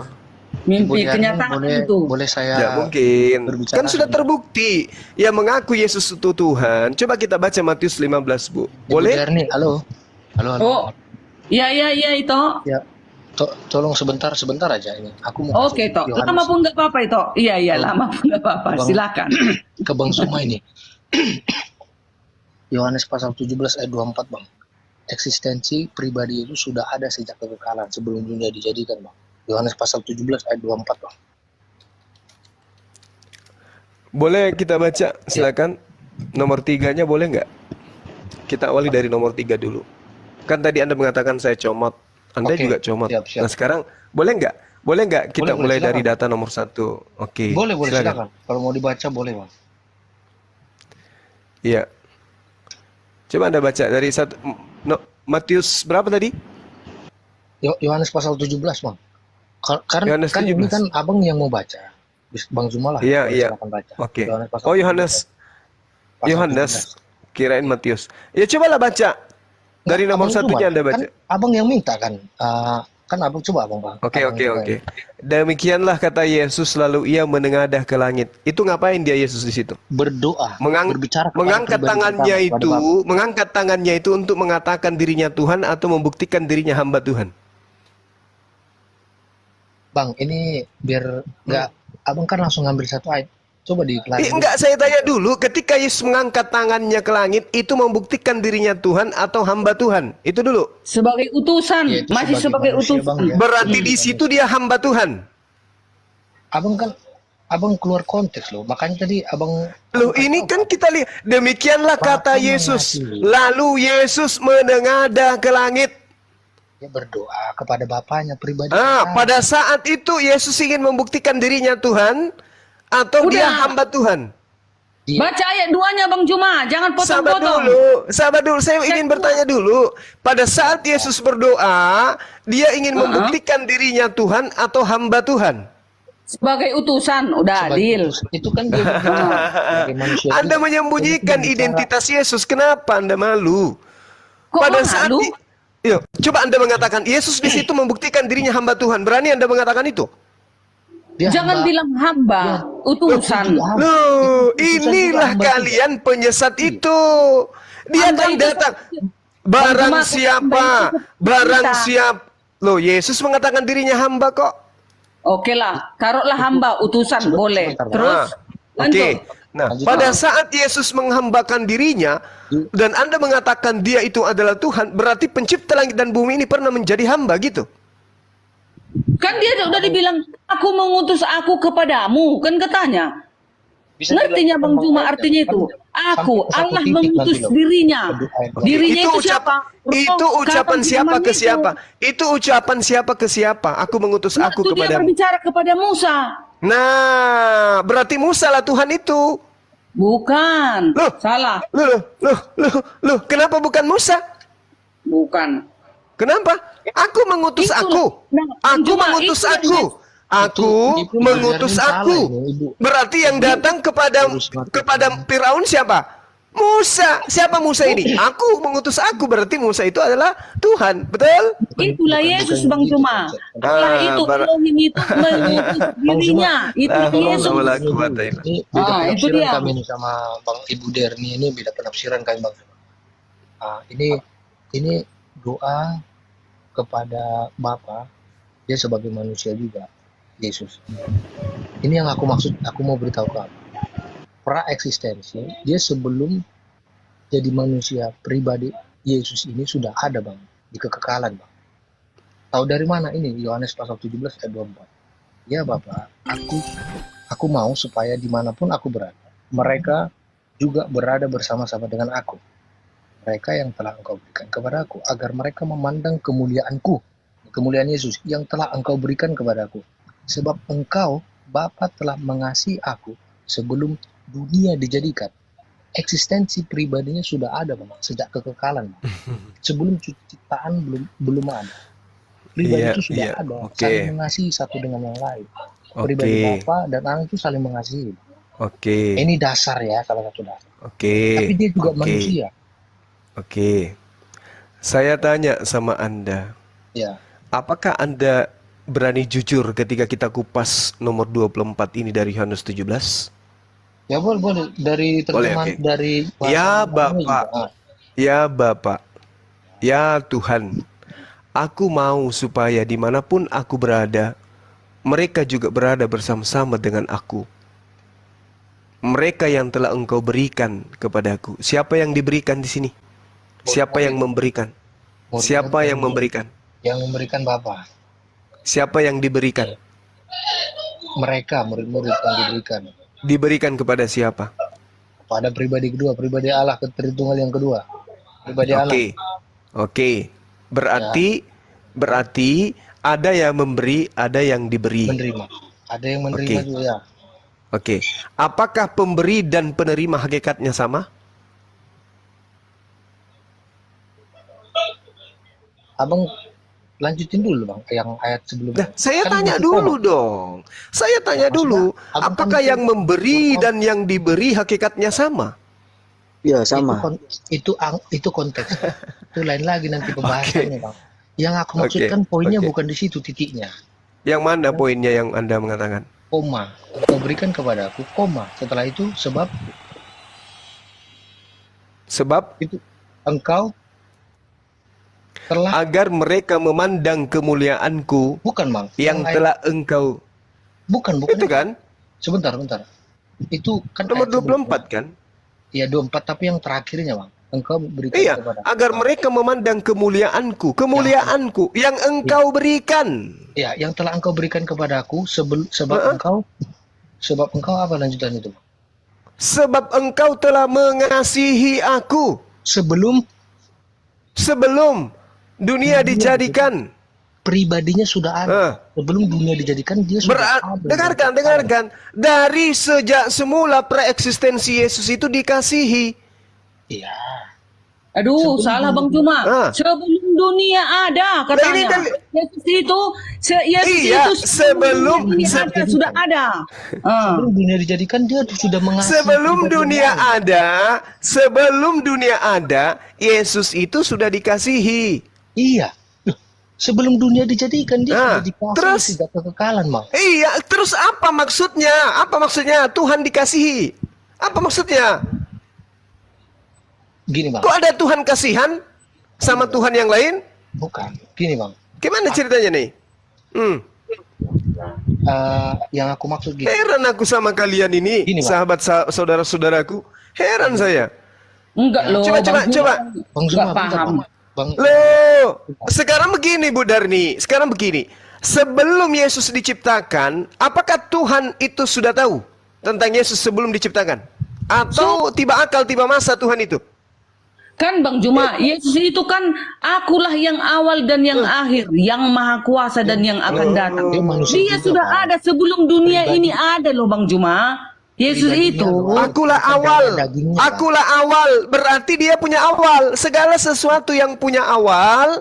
mimpi Ibu Darni, kenyataan boleh, itu. boleh saya Tidak mungkin. berbicara Kan sudah sebentar? terbukti. Yang mengaku Yesus itu Tuhan. Coba kita baca Matius 15, Bu. Ibu Boleh? Darni, halo. Halo. Oh, iya itu. Ya, tolong sebentar aja ini. Aku mau Oke, masuk toh. Yohanes. Lama pun nggak apa-apa itu. Iya, lama pun nggak apa-apa. Bang. Silakan. Ke Bang Suma ini. Yohanes pasal 17 ayat 24, Bang. Eksistensi pribadi itu sudah ada sejak kekekalan sebelum dunia dijadikan, Bang. Yohanes pasal 17 ayat 24, Bang. Boleh kita baca? Silakan. Nomor 3-nya boleh nggak? Kita awali dari nomor 3 dulu. Kan tadi Anda mengatakan saya comot. Anda Oke, juga comot. siap, siap. Nah sekarang boleh nggak? Boleh nggak kita Boleh, mulai dari silakan. data nomor 1? Oke, Boleh, silakan. silakan. Kalau mau dibaca boleh, Bang. Iya. Coba Anda baca dari Matius berapa tadi? Yohanes pasal 17, Bang. Karena Yohanes kan ini 17. kan Abang yang mau baca. Bang Zuma lah, Iya, boleh iya. silakan baca. Oke. Yohanes pasal Oh, 17, Yohanes. pasal Yohanes. 17. Kirain Matius. Ya cobalah baca. Dari Nah, nomor Abang satunya Zuma, Anda baca. kan Abang yang minta kan. Kan Abang coba, Bang. Oke, Abang oke, juga oke. yang- Demikianlah kata Yesus, lalu ia menengadah ke langit. Itu ngapain dia Yesus di situ? berdoa, berbicara kepada Mengangkat pribadi tangannya pertama, kepada Bapa. mengangkat tangannya itu untuk mengatakan dirinya Tuhan atau membuktikan dirinya hamba Tuhan. Bang, ini biar nggak, Abang kan langsung ngambil satu ayat. Coba dikelarin. Enggak, saya tanya dulu, ketika Yesus mengangkat tangannya ke langit, itu membuktikan dirinya Tuhan atau hamba Tuhan? Itu dulu. Sebagai utusan, Ya, itu masih sebagai manusia, utusan. Bang, ya. Berarti di situ dia hamba Tuhan. Abang keluar konteks loh. Makanya tadi Abang Loh, ini kan kita lihat, demikianlah kata Maka Yesus. mengasihi. Lalu Yesus menengadah ke langit. dia berdoa kepada Bapaknya pribadi. Pada saat itu Yesus ingin membuktikan dirinya Tuhan atau dia Udah. hamba Tuhan? Baca ayat 2-nya Bang Juma, jangan Sabar potong-potong. dulu, sabar dulu. Saya ingin bertanya dulu. Pada saat Yesus berdoa, dia ingin membuktikan dirinya Tuhan atau hamba Tuhan? Sebagai utusan, udah Sebagai deal. utusan. Itu kan dia sebagai manusia. Anda juga. menyembunyikan Dia bicara, identitas Yesus. Kenapa Anda malu? Kok Pada malu? saat yuk, coba Anda mengatakan Yesus di situ membuktikan dirinya hamba Tuhan. Berani Anda mengatakan itu? dia Jangan hamba. bilang hamba, utusan. Loh, Itu juga inilah hamba kalian penyesat itu. Dia Hamba kan itu datang. Bang Barang Juma, siapa? hamba itu Barang kita. siap. Loh, Yesus mengatakan dirinya hamba kok. Oke lah, taruhlah hamba, utusan, boleh. sebentar, Bang. Terus, Oke. lanjut. Nah, Lanjut, pada Bang. saat Yesus menghambakan dirinya dan Anda mengatakan dia itu adalah Tuhan, berarti pencipta langit dan bumi ini pernah menjadi hamba gitu. Kan dia udah dibilang, aku mengutus aku kepadamu, kan katanya. Bisa Ngertinya dilakukan, Bang Juma Bang. artinya itu? Aku, Sampai ke satu Allah titik mengutus nanti loh. dirinya. Dirinya itu, Itu siapa? Itu Roh, ucapan kapan siapa firman ke itu? siapa? Itu ucapan siapa ke siapa? Aku mengutus aku Waktu dia kepadamu. berbicara kepada Musa. Nah, berarti Musa lah Tuhan itu. Bukan. Loh. Salah. Loh, kenapa bukan Musa? Bukan. Kenapa? Aku mengutus Itulah. aku. Nah, Aku Juma, mengutus itu yang aku. Aku Itu mengutus ngajarin aku. salah ini, Ibu. Berarti yang datang kepada Firaun siapa? Musa. Siapa Musa ini? Aku mengutus aku. Berarti Musa itu adalah Tuhan. Betul? Itulah Yesus Bang begitu Juma. konsepnya. Setelah itu Elohim itu mengutus dirinya. Itu Yesus. Ini beda Ah, itu penafsiran dia. kami nih sama Bang Ibu Derni, ini beda penafsiran kami Bang. Ini doa kepada Bapa, dia sebagai manusia juga, Yesus. Ini yang aku maksud, aku mau beritahu kamu. Pra eksistensi, dia sebelum jadi manusia pribadi, Yesus ini sudah ada Bang, di kekekalan Bang. Tahu dari mana ini? Yohanes pasal 17 ayat 24. Ya Bapak, aku mau supaya dimanapun aku berada, mereka juga berada bersama-sama dengan aku. Mereka yang telah engkau berikan kepada aku, agar mereka memandang kemuliaanku, kemuliaan Yesus yang telah engkau berikan kepada aku. Sebab engkau, Bapa, telah mengasihi aku sebelum dunia dijadikan. Eksistensi pribadinya sudah ada Bang, sejak kekekalan Bang. Sebelum ciptaan belum ada. Pribadi Iya, itu sudah iya, ada, oke. saling mengasihi satu dengan yang lain. Pribadi Oke. Bapa dan Anak itu saling mengasihi. Oke. Ini dasar ya, salah satu dasar. Oke. Tapi dia juga Oke. manusia. Oke. Saya tanya sama Anda, Ya, apakah Anda berani jujur ketika kita kupas nomor 24 ini dari Yohanes 17? ya boleh dari terjemahan Boleh, oke. dari Ya bahasa Bapak, juga. ya Bapak, ya Tuhan, aku mau supaya dimanapun aku berada, mereka juga berada bersama-sama dengan aku. Mereka yang telah engkau berikan kepadaku. Siapa yang diberikan di sini? Siapa yang memberikan? Siapa yang memberikan? Yang memberikan Bapa. Siapa yang diberikan? Mereka murid-murid yang diberikan Diberikan kepada siapa? pada pribadi kedua, pribadi Allah, Tritunggal yang kedua, pribadi Allah. Oke. Oke. Berarti Berarti ada yang memberi, ada yang diberi. Menerima. Ada yang menerima Oke. juga ya. Oke. Apakah pemberi dan penerima hakikatnya sama? Abang lanjutin dulu bang, yang ayat sebelumnya. Nah, saya Kan tanya masih dulu koma. dong. Saya tanya Maksudnya, dulu, abang kan apakah itu yang memberi berkon- dan yang diberi hakikatnya sama? Ya, itu, sama. itu konteks. Itu lain lagi nanti pembahasannya bang. Yang aku Oke, maksudkan poinnya oke. bukan di situ titiknya. Yang mana poinnya yang Anda mengatakan? Koma. Kau berikan kepada aku, koma. Setelah itu sebab Sebab itu engkau telah agar mereka memandang kemuliaanku bukan bang. yang ayat- telah engkau. bukan Itu kan? Sebentar. Itu kan Nomor ayat sebelumnya. 24 kan? Ya 24 tapi yang terakhirnya bang. Engkau berikan Iya, kepada agar mereka memandang kemuliaanku yang engkau berikan. ya yang telah engkau berikan kepadaku sebab engkau apa lanjutan itu? Sebab engkau telah mengasihi aku Sebelum dunia dijadikan. pribadinya sudah ada. Sebelum dunia dijadikan dia sudah ada. Dengarkan. Dari sejak semula preeksistensi Yesus itu dikasihi. Iya. Aduh, salah Bang Juma. Sebelum dunia ada katanya. Yesus itu sebelum dunia ada, sudah ada. Sebelum dunia dijadikan dia sudah mengasihi. Sebelum dunia ada, Yesus itu sudah dikasihi. Iya. Loh, sebelum dunia dijadikan dia sudah dikasihi terus tidak kekekalan, Bang. Iya, terus apa maksudnya? Apa maksudnya Tuhan dikasihi? Apa maksudnya? Gini, Bang. Kok ada Tuhan kasihan sama Tuhan yang lain? Bukan. Gini, Bang. Gimana ceritanya nih? Yang aku maksud gini. Heran aku sama kalian ini, Gini, Bang. sahabat saudara-saudaraku. Heran saya. Enggak loh. Coba. Bang Zuma, Enggak paham. Bang. Loh, sekarang begini Bu Darni, sekarang begini. Sebelum Yesus diciptakan, apakah Tuhan itu sudah tahu tentang Yesus sebelum diciptakan? Atau tiba akal, tiba masa Tuhan itu? Kan Bang Juma, Yesus itu kan akulah yang awal dan yang akhir, yang maha kuasa dan yang akan datang. Dia manusia Dia juga, sudah Bang. ada sebelum dunia ini ada loh Bang Juma. Yesus Pribadinya, itu. Bang. Akulah Bukan awal. darah dagingnya, Bang. Akulah awal. Berarti dia punya awal. Segala sesuatu yang punya awal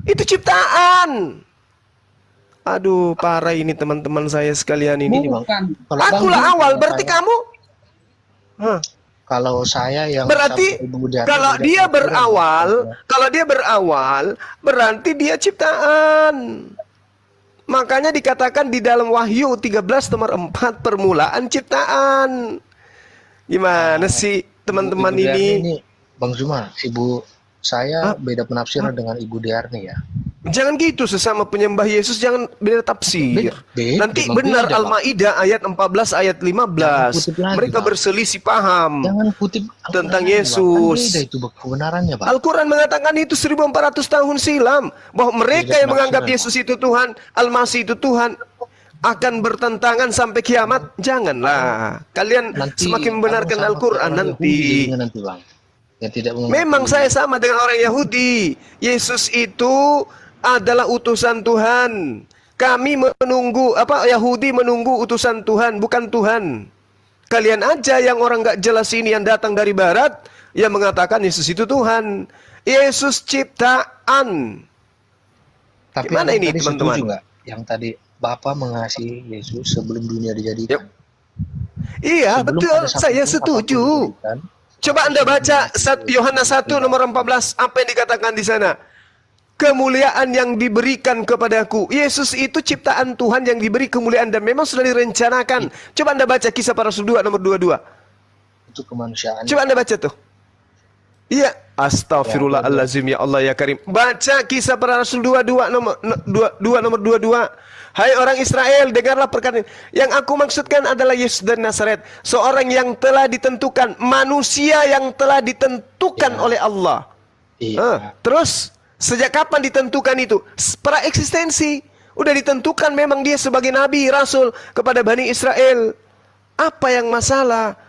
itu ciptaan. Aduh, parah ini teman-teman saya sekalian ini. Bukan. Kalau Bang Akulah Zuma, awal. kalau Berarti saya- kamu? Hah. Kalau saya yang Berarti sama Ibu Darni kalau tidak dia berpikiran, berawal, berarti dia ciptaan. Makanya dikatakan di dalam Wahyu 13 nomor 4 permulaan ciptaan. Gimana sih teman-teman Ibu Darni ini? Bang Zuma, ibu saya beda penafsiran dengan Ibu Darni ya. Jangan gitu, sesama penyembah Yesus jangan beda tafsir. Beda, Nanti memang benar beda, Bang. Al-Maidah ayat 14 ayat 15. Jangan kutip lagi, Mereka Bang. berselisih paham. Jangan kutip Tentang Al-Quran, Yesus. Bang. Kan beda itu kebenarannya, Bang. Al-Quran mengatakan itu 1400 tahun silam, bahwa mereka Beda yang menganggap penafsiran, Yesus itu Tuhan, Al-Masih itu Tuhan, akan bertentangan sampai kiamat. Janganlah kalian Nanti semakin membenarkan abang sama Al-Quran orang nanti. Yahudi jadinya nanti, Bang. Yang tidak mengerti. Memang saya sama dengan orang Yahudi. Yesus itu adalah utusan Tuhan. Kami menunggu, Yahudi menunggu utusan Tuhan, bukan Tuhan. Kalian aja yang orang gak jelas ini yang datang dari barat, yang mengatakan Yesus itu Tuhan. Yesus ciptaan. Tapi Gimana abang ini, tadi teman-teman? setuju nggak? Yang tadi Bapa mengasihi Yesus sebelum dunia dijadikan. Iya, Sebelum betul. ada satu Saya pun setuju. apapun dijadikan, Coba Anda baca Yohanes 1 nomor 14, apa yang dikatakan di sana? Kemuliaan yang diberikan kepadaku. Yesus itu ciptaan Tuhan yang diberi kemuliaan dan memang sudah direncanakan. Coba Anda baca Kisah Para Rasul 2 nomor 22. itu kemanusiaan. Coba Anda baca tuh. Iya, astagfirullahalazim ya Allah ya Karim. Baca Kisah Para Rasul 22 nomor 22. Hai orang Israel, dengarlah perkataan. Yang aku maksudkan adalah Yesus dari Nazaret, seorang yang telah ditentukan, manusia yang telah ditentukan oleh Allah. Iya. Terus sejak kapan ditentukan itu? Pra eksistensi. Udah ditentukan memang dia sebagai nabi, rasul kepada Bani Israel. Apa yang masalah?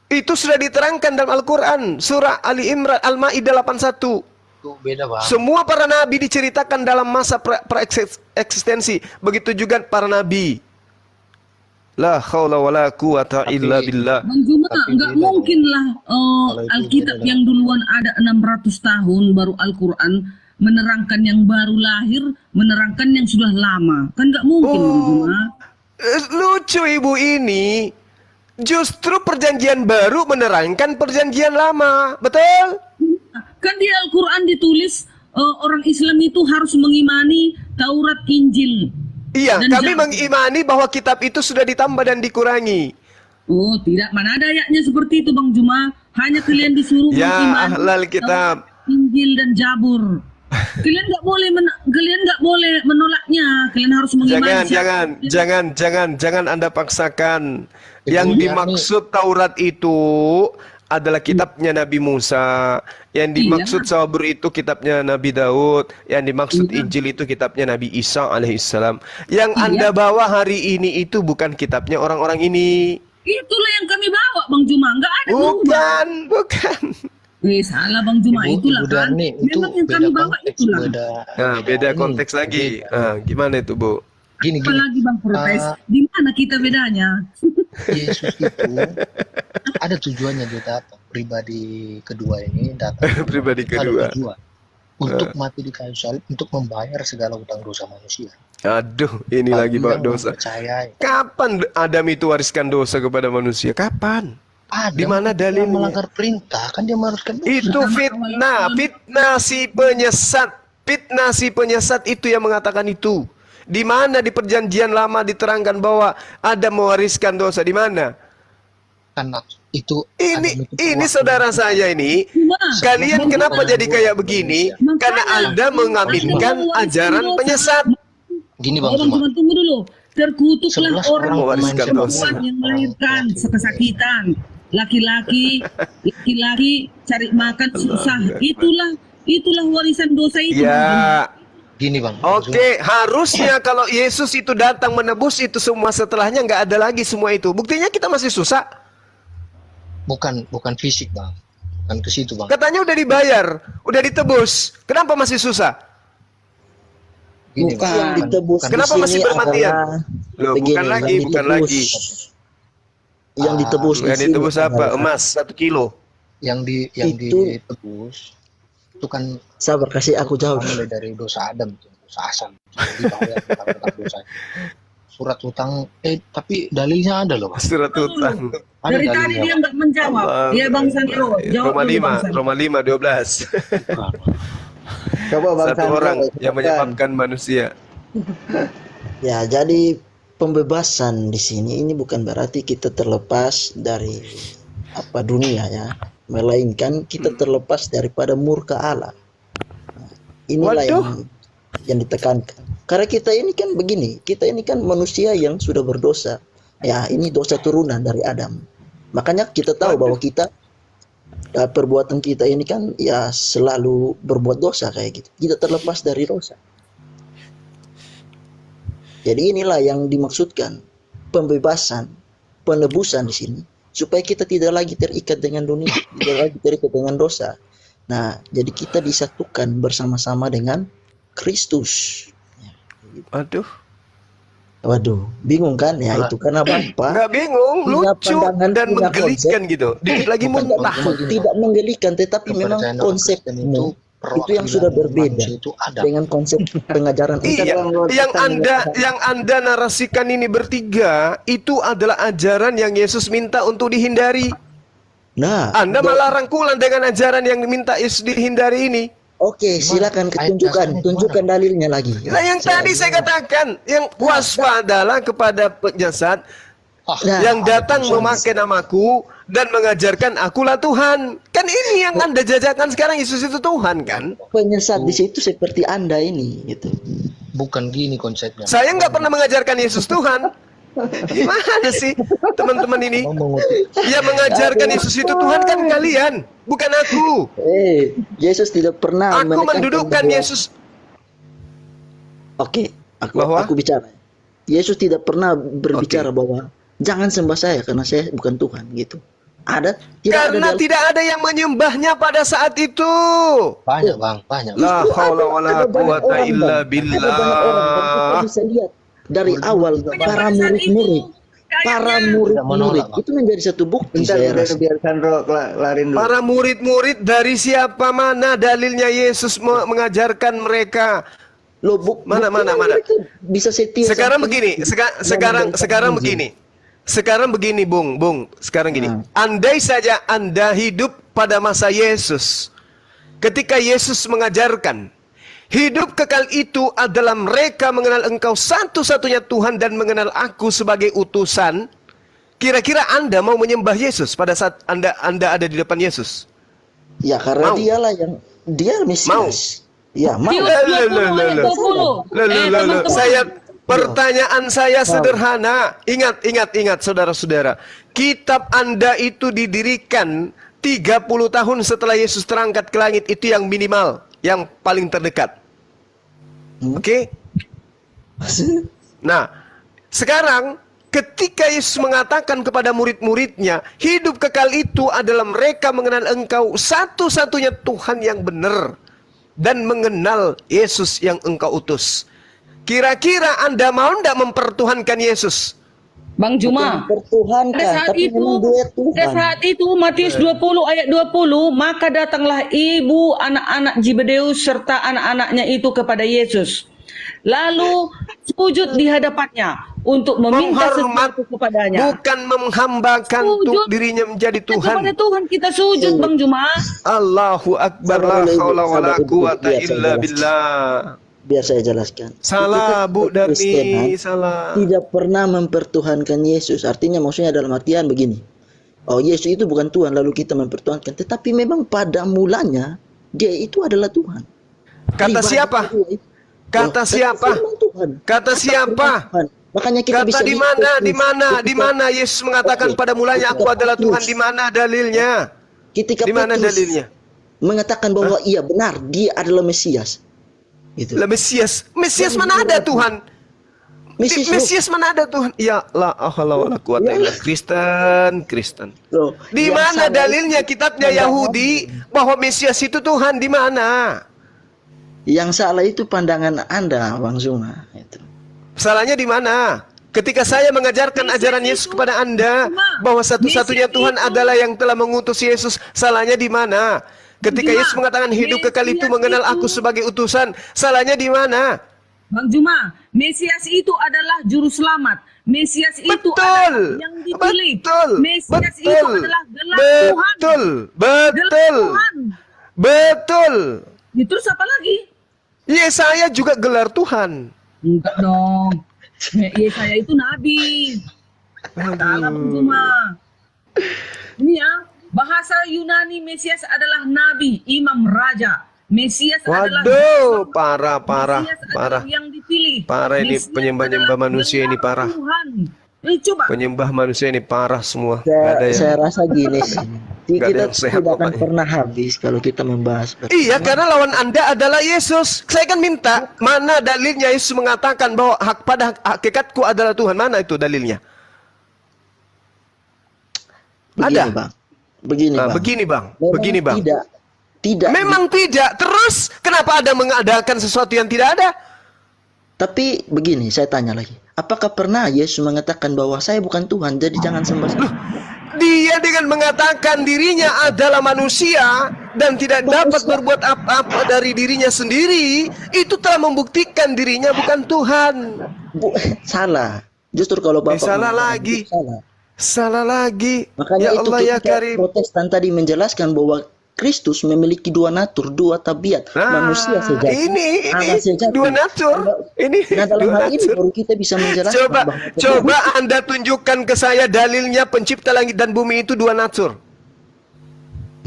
Itu sudah diterangkan dalam Al-Quran. Surah Ali Imran, Al-Ma'idah 81. Itu beda bang. Semua para nabi diceritakan dalam masa eksistensi. Begitu juga para nabi. La haula wala quwata illa billah. Bang Juma, Tapi nggak beda, mungkin lah itu Alkitab beda, yang duluan ada 600 tahun baru Al-Quran menerangkan yang baru lahir, menerangkan yang sudah lama. Kan nggak mungkin, Bang Juma. Lucu ibu ini. Justru perjanjian baru menerangkan perjanjian lama. Betul? Kan di Al-Quran ditulis orang Islam itu harus mengimani Taurat, Injil. Iya, Dan kami jangan- mengimani bahwa kitab itu sudah ditambah dan dikurangi. Oh, tidak. Mana ada ayatnya seperti itu, Bang Juma. Hanya kalian disuruh Ya mengimani ahlal kitab. Taurat, Injil dan Jabur. Kalian nggak boleh menolaknya. Kalian harus mengimani. Jangan Anda paksakan. Ibu, Yang ya, dimaksud Taurat itu adalah kitabnya Nabi Musa. Yang dimaksud Zabur itu kitabnya Nabi Daud. Yang dimaksud Injil itu kitabnya Nabi Isa alaihissalam. Yang Anda bawa hari ini itu bukan kitabnya orang-orang ini. Itulah yang kami bawa, Bang Juma. Nggak ada berubah. Bukan. Salah Bang Juma. Itulah Ibu kan. Darni, itu Memang yang beda kami bawa konteks, itulah. Beda ini, konteks lagi. Gimana itu, Bu? Gini. Apalagi Bang protes. Di mana kita bedanya? Yesus itu ada tujuannya dia datang. Pribadi kedua ini datang. Pribadi kedua. Ada tujuan. Untuk mati di kayu salib, untuk membayar segala hutang dosa manusia. Aduh, ini lagi bawa Yang dosa. mempercayai. Kapan Adam itu wariskan dosa kepada manusia? Kapan? Adam Di mana dia dalilnya? melanggar perintah, kan dia meharuskan dosa. Itu fitnah si penyesat. Fitnah si penyesat itu yang mengatakan itu. Di mana di perjanjian lama diterangkan bahwa Adam mewariskan dosa? Di mana? Karena itu Ini Adam itu saudara saya ini. Kalian kenapa jadi kayak begini? Karena Anda mengaminkan ajaran penyesat. Gini Bang Bang Juma. tunggu dulu. Terkutuklah 11 orang mewariskan dosa. perempuan yang melahirkan kesakitan. Laki-laki cari makan susah. Itulah warisan dosa itu. Bang Juma. Ya. Gini Bang. Oke, harusnya kalau Yesus itu datang menebus itu semua, setelahnya nggak ada lagi semua itu. Buktinya kita masih susah. Bukan fisik Bang. Bukan ke situ Bang. Katanya udah dibayar, udah ditebus. Kenapa masih susah? Gini, Bukan Bang. yang ditebus di Kenapa sini masih bermatian? adalah Loh, begini, bukan lagi, yang bukan ditebus- lagi. Yang ditebus di Yang sini ditebus apa? adalah- Emas 1 kilo. Yang Itu- ditebus itu kan Sabar, kasih aku jawab. mulai dari dosa Adam, dosa asal. Dibayar tentang dosa. Surat utang, tapi dalilnya ada loh Bang. Surat utang. Ada Dari tadi dalilnya, dia Bang. nggak menjawab. Iya Bang Sandro. Jawab Roma dulu, 5, Bang Sandro. Roma 5 12. Coba Bang Satu Sandro, orang yang cepetan. menyebabkan manusia. Ya, jadi pembebasan di sini ini bukan berarti kita terlepas dari dunia ya, melainkan kita terlepas daripada murka Allah. Nah, inilah yang ditekankan. Karena kita ini kan begini, kita ini kan manusia yang sudah berdosa. Ya, ini dosa turunan dari Adam. Makanya kita tahu bahwa kita perbuatan kita ini kan ya selalu berbuat dosa kayak gitu. Tidak terlepas dari dosa. Jadi inilah yang dimaksudkan pembebasan, penebusan di sini supaya kita tidak lagi terikat dengan dunia, tidak lagi terikat dengan dosa. Nah, jadi kita disatukan bersama-sama dengan Kristus. Waduh, bingung kan ya itu karena Bapak Nggak bingung, punya lucu pandangan, dan punya menggelikan gitu. Dikit lagi muntah. tidak menggelikan, tetapi memang Kepercayaan orang Kristen konsepmu itu yang sudah berbeda manusia itu ada. dengan konsep pengajaran Iya, yang Anda narasikan ini bertiga itu adalah ajaran yang Yesus minta untuk dihindari. Nah, Anda malah rangkulan dengan ajaran yang diminta Yesus dihindari ini. oke, silakan tunjukkan dalilnya lagi. Nah, yang tadi saya katakan, yang waspadalah kepada penjasat Nah, yang datang memakai namaku dan mengajarkan akulah Tuhan. Kan ini yang Anda jajakan sekarang, Yesus itu Tuhan kan? penyesat di situ seperti Anda ini gitu. Bukan gini konsepnya. Saya nggak pernah mengajarkan Yesus Tuhan. Gimana sih teman-teman ini? Yang mengajarkan Yesus itu Tuhan kan kalian, bukan aku. Yesus tidak pernah Aku menekankan mendudukkan bahwa- Yesus. Oke, Bahwa? aku bicara. Yesus tidak pernah berbicara bahwa jangan sembah saya karena saya bukan Tuhan gitu. Ada? Karena ada tidak ada yang menyembahnya pada saat itu. Banyak bang, banyak. La haula wala ada banyak quwata orang, illa Bang. Ada banyak orang, dan kita billah. bisa lihat dari awal para murid-murid, itu menjadi satu bukti saya rasa. biar Sandro kelarin dulu. Para murid-murid dari siapa, mana dalilnya Yesus mengajarkan mereka? Loh, Mana? mereka bisa setia. Sekarang sampai begini, sekarang begini, Bung. Sekarang gini. Andai saja Anda hidup pada masa Yesus, ketika Yesus mengajarkan, hidup kekal itu adalah mereka mengenal Engkau satu-satunya Tuhan dan mengenal Aku sebagai utusan. Kira-kira Anda mau menyembah Yesus pada saat Anda ada di depan Yesus? Ya karena Mau. dia Mesias. Ya, mau. Pertanyaan saya sederhana. Ingat saudara-saudara. Kitab Anda itu didirikan 30 tahun setelah Yesus terangkat ke langit. Itu yang minimal, yang paling terdekat. Oke? Nah, sekarang ketika Yesus mengatakan kepada murid-muridnya, hidup kekal itu adalah mereka mengenal Engkau satu-satunya Tuhan yang benar dan mengenal Yesus yang Engkau utus. Kira-kira Anda mau tidak mempertuhankan Yesus? Bang Juma, Pertuhankan, tapi memang dia Tuhan. pada saat itu Matius 20 ayat 20, maka datanglah ibu anak-anak Zebedeus serta anak-anaknya itu kepada Yesus. Lalu sujud di hadapannya untuk meminta sesuatu kepadanya. Bukan menghambakan dirinya menjadi Tuhan. Kepada Tuhan kita sujud, Bang Juma. Allahu Akbar, la haula wala quwata illa billah. Biar saya jelaskan. Salah, Bu Darni, Kristenan salah. tidak pernah mempertuhankan Yesus. Artinya maksudnya dalam artian begini. Oh, Yesus itu bukan Tuhan lalu kita mempertuhankan. Tetapi memang pada mulanya dia itu adalah Tuhan. Kata siapa? Kata siapa? Kata siapa? Makanya kita bisa Kata di mana Yesus mengatakan pada mulanya Aku adalah Tuhan? Di mana dalilnya? Ketika Di mana Petrus dalilnya? mengatakan bahwa iya benar dia adalah Mesias. Gitu. Lah Mesias mana ada Tuhan? Mesias mana ada Tuhan? Ya la haula wala quwata illa Kristen. Loh, Di yang mana salah dalilnya itu kitabnya Yahudi bahwa Mesias itu Tuhan? Di mana? Yang salah itu pandangan Anda, Bang Zuma. Itu. Salahnya di mana? Ketika saya mengajarkan ajaran Yesus kepada Anda bahwa satu-satunya Tuhan adalah yang telah mengutus Yesus, salahnya di mana? Ketika Yesus mengatakan hidup kekal itu mengenal Aku sebagai utusan, salahnya di mana? Bang Juma, Mesias itu adalah juru selamat. Mesias itu adalah yang dipilih. Mesias itu adalah gelar Tuhan. Betul. Terus apa lagi? Yesaya juga gelar Tuhan. Enggak dong. Yesaya itu nabi. Salah, Bang Juma. Ini ya, bahasa Yunani Mesias adalah nabi, imam, raja. Mesias adalah parah. yang dipilih. Parah ini Mesias penyembah-nyembah adalah manusia ini gelar parah. Tuhan. Coba. Penyembah manusia ini parah semua. Gak ada Saya yang rasa gini sih. Gak ada Kita yang sehat tidak akan pokoknya. pernah habis kalau kita membahas. Iya, karena lawan Anda adalah Yesus. Saya kan minta, mana dalilnya Yesus mengatakan bahwa pada hakikatku adalah Tuhan? Mana itu dalilnya? Begini, Ada. Bang. Begini, Bang. Begini, Bang. Tidak. Memang tidak. Terus, kenapa Anda mengadakan sesuatu yang tidak ada? Tapi begini, saya tanya lagi. Apakah pernah Yesus mengatakan bahwa saya bukan Tuhan, jadi jangan sembah saya? Dia dengan mengatakan dirinya adalah manusia dan tidak dapat berbuat apa-apa dari dirinya sendiri, itu telah membuktikan dirinya bukan Tuhan. Salah. Justru kalau Bapak Salah lagi. Salah lagi. Makanya Ya itu Allah ya ketika Karim. Protestan tadi menjelaskan bahwa Kristus memiliki dua natur, dua tabiat, manusia sejati, Allah sejati. Dua natur. Nah, dalam hal ini baru kita bisa menjelaskan. Coba Anda tunjukkan ke saya dalilnya pencipta langit dan bumi itu dua natur.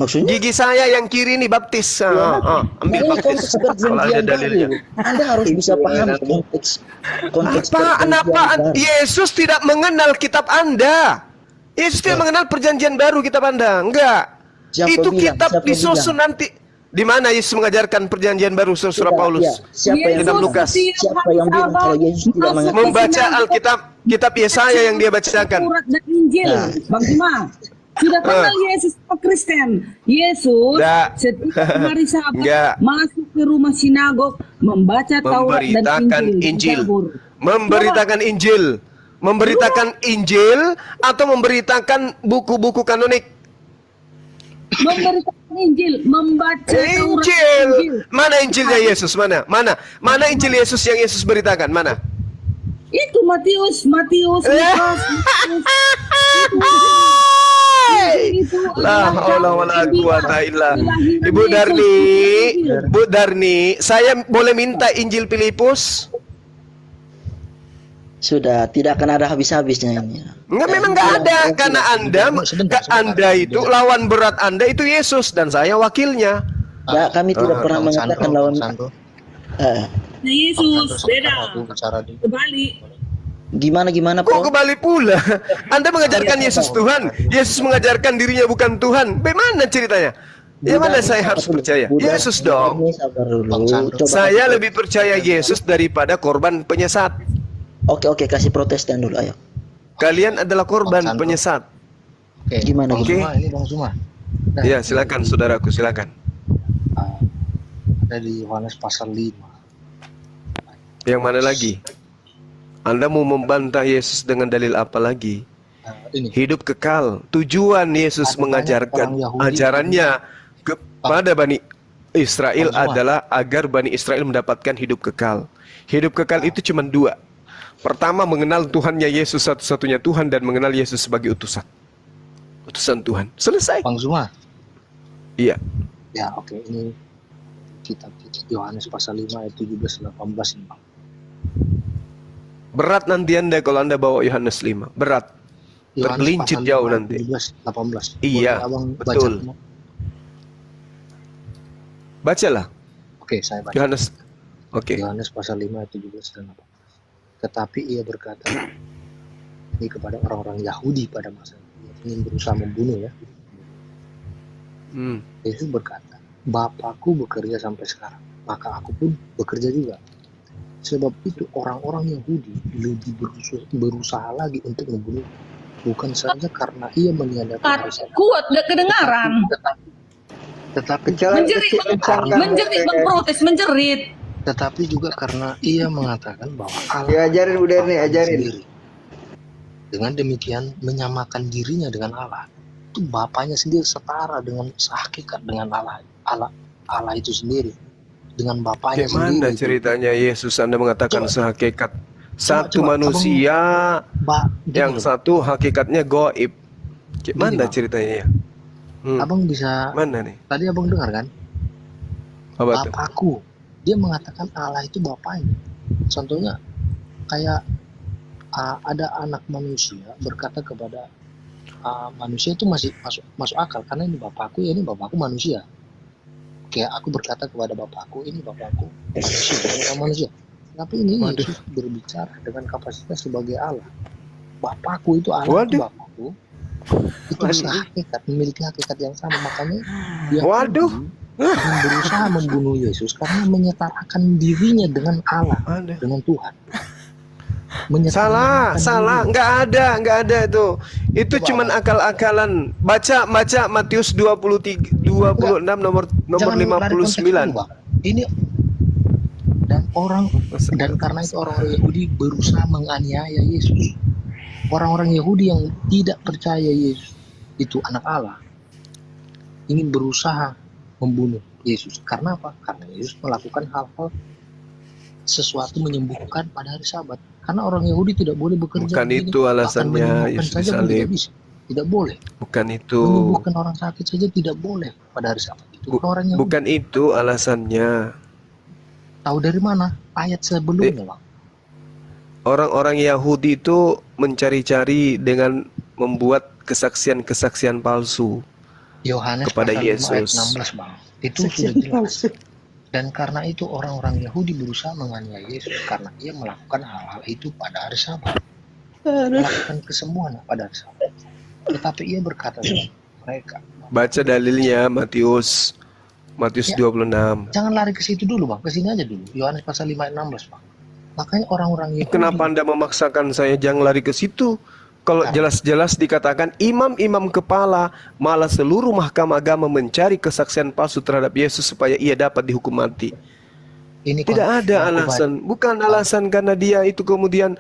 Maksudnya? Gigi saya yang kiri ini baptis. Ambil baptis. Kalau ada dalilnya. Anda harus bisa paham konteks Apaan? Yesus tidak mengenal kitab Anda. Yesus tidak mengenal perjanjian baru kitab Anda. Enggak. Itu kitab disusun nanti. Di mana Yesus mengajarkan perjanjian baru surah Paulus? Siapa yang Kitab Lukas. Siapa yang bilang kalau Yesus tidak mengerti? Membaca Alkitab, kitab Yesaya yang dia bacakan. Surat dan Injil, Bang Juma. Sudah kenal Yesus apa Kristen? Yesus Nggak. setiap hari Sabat Nggak. masuk ke rumah sinagog membaca Taurat dan Memberitakan Injil. Memberitakan Injil. Memberitakan Injil atau memberitakan buku-buku kanonik? Memberitakan Injil, membaca Taurat. Injil. Mana Injilnya Yesus? Mana? Injil Yesus yang Yesus beritakan? Mana? Itu Matius, Lukas. La haula wala quwata illa. Ibu Darni, saya boleh minta Injil Filipus? Sudah, tidak akan ada habis-habisnya ini. Enggak, memang enggak ada karena Anda itu lawan berat Anda itu Yesus dan saya wakilnya. Ya, kami tidak pernah mengatakan lawan. Yesus beda. Kebalik. Gimana Kok Pak? kembali pula? Anda mengajarkan Yesus Tuhan, Yesus mengajarkan dirinya bukan Tuhan. Bagaimana ceritanya? Ya mana saya harus percaya? Yesus dong. Sabar dulu. Coba Saya lebih percaya Yesus daripada korban penyesat. Oke, kasih Protestan dulu, ayo. Kalian adalah korban penyesat. Oke, Gimana, Bang Oke. Zuma, ini Bang Zuma. Nah, Ya, silakan saudaraku, silakan. ada di Yohanes pasal 5. Yang mana lagi? Anda mau membantah Yesus dengan dalil apa lagi? Ini Hidup kekal. Tujuan Yesus Ada mengajarkan banyak orang Yahudi ajarannya kepada Bani Israel Bang Zuma. adalah agar Bani Israel mendapatkan hidup kekal. Hidup kekal itu cuma dua. Pertama, mengenal Tuhannya Yesus satu-satunya Tuhan dan mengenal Yesus sebagai utusan. Utusan Tuhan. Selesai. Bang Zuma. Iya. Ya, oke, ini kitab Yohanes pasal 5 ayat 17 18 ini, Bang. Berat nanti Anda kalau Anda bawa Yohanes 5. Berat. Yohanes Tergelincir pasal jauh 5 ayat nanti. 17 18. Iya, Boleh Abang baca betul. semua? Bacalah. Oke, saya baca. Yohanes. Oke. Yohanes pasal 5 ayat 17 dan 18. Tetapi ia berkata ini kepada orang-orang Yahudi pada masa itu yang ingin berusaha membunuh ya. Yesus berkata, Bapakku bekerja sampai sekarang, maka aku pun bekerja juga. Sebab itu orang-orang Yahudi lebih berusaha lagi untuk membunuh, bukan saja karena ia meniadakan hari Sabat, Kuat, gak kedengaran. tetapi Menjerit, memprotes, menjerit. tetapi juga karena ia mengatakan bahwa Allah Ya, ajarin udah nih, ajarin. sendiri. Dengan demikian menyamakan dirinya dengan Allah. Itu Bapaknya sendiri setara dengan sehakikat dengan Allah itu sendiri. Dengan Bapaknya Bagaimana sendiri. ceritanya Yesus Anda mengatakan sehakikat? Satu coba, manusia, yang gini loh, satu hakikatnya goib. Gimana Bang. ceritanya ya? Abang bisa, Mana nih? tadi abang dengar kan? Apa tuh? Bapakku. Dia mengatakan Allah itu Bapaknya. Contohnya kayak ada anak manusia berkata kepada manusia itu masih masuk akal karena ini Bapakku, ya ini Bapakku manusia. Kayak aku berkata kepada Bapakku, ini Bapakku manusia. Tapi ini Yesus berbicara dengan kapasitas sebagai Allah. Bapakku itu Allah, itu Bapakku. Itu sehakikat, memiliki hakikat yang sama. Makanya dia berusaha membunuh Yesus karena menyetarakan dirinya dengan Allah, dengan Tuhan. Salah, nggak ada itu. Itu cuman akal-akalan. Baca Matius 26 nomor 59. Ini dan karena itu orang-orang Yahudi berusaha menganiaya Yesus. Orang-orang Yahudi yang tidak percaya Yesus itu anak Allah ingin berusaha membunuh Yesus. Karena apa? Karena Yesus melakukan hal-hal sesuatu menyembuhkan pada hari Sabat. Karena orang Yahudi tidak boleh bekerja. Bukan itu alasannya Yesus disalib. Tidak boleh. Bukan itu. Menyembuhkan orang sakit saja tidak boleh pada hari Sabat. Itu orang Yahudi. Bukan itu alasannya. Tahu dari mana? Ayat sebelumnya, Bang. Orang-orang Yahudi itu mencari-cari dengan membuat kesaksian-kesaksian palsu Yohanes kepada pasal 5 Yesus. ayat 16, Bang. Itu sudah jelas. Dan karena itu orang-orang Yahudi berusaha menganiaya Yesus karena ia melakukan hal-hal itu pada hari Sabat. Melakukan kesembuhan pada hari Sabat. Tetapi ia berkata kepada mereka. Baca dalilnya Matius Ya, 26. Jangan lari ke situ dulu, Bang. Ke sini aja dulu. Yohanes pasal 5 ayat 16, Bang. Makanya orang-orang Yahudi. Kenapa Anda memaksakan saya jangan lari ke situ? Kalau jelas-jelas dikatakan imam-imam kepala malah seluruh mahkamah agama mencari kesaksian palsu terhadap Yesus supaya ia dapat dihukum mati. Ini Tidak ada alasan, bukan alasan karena dia itu kemudian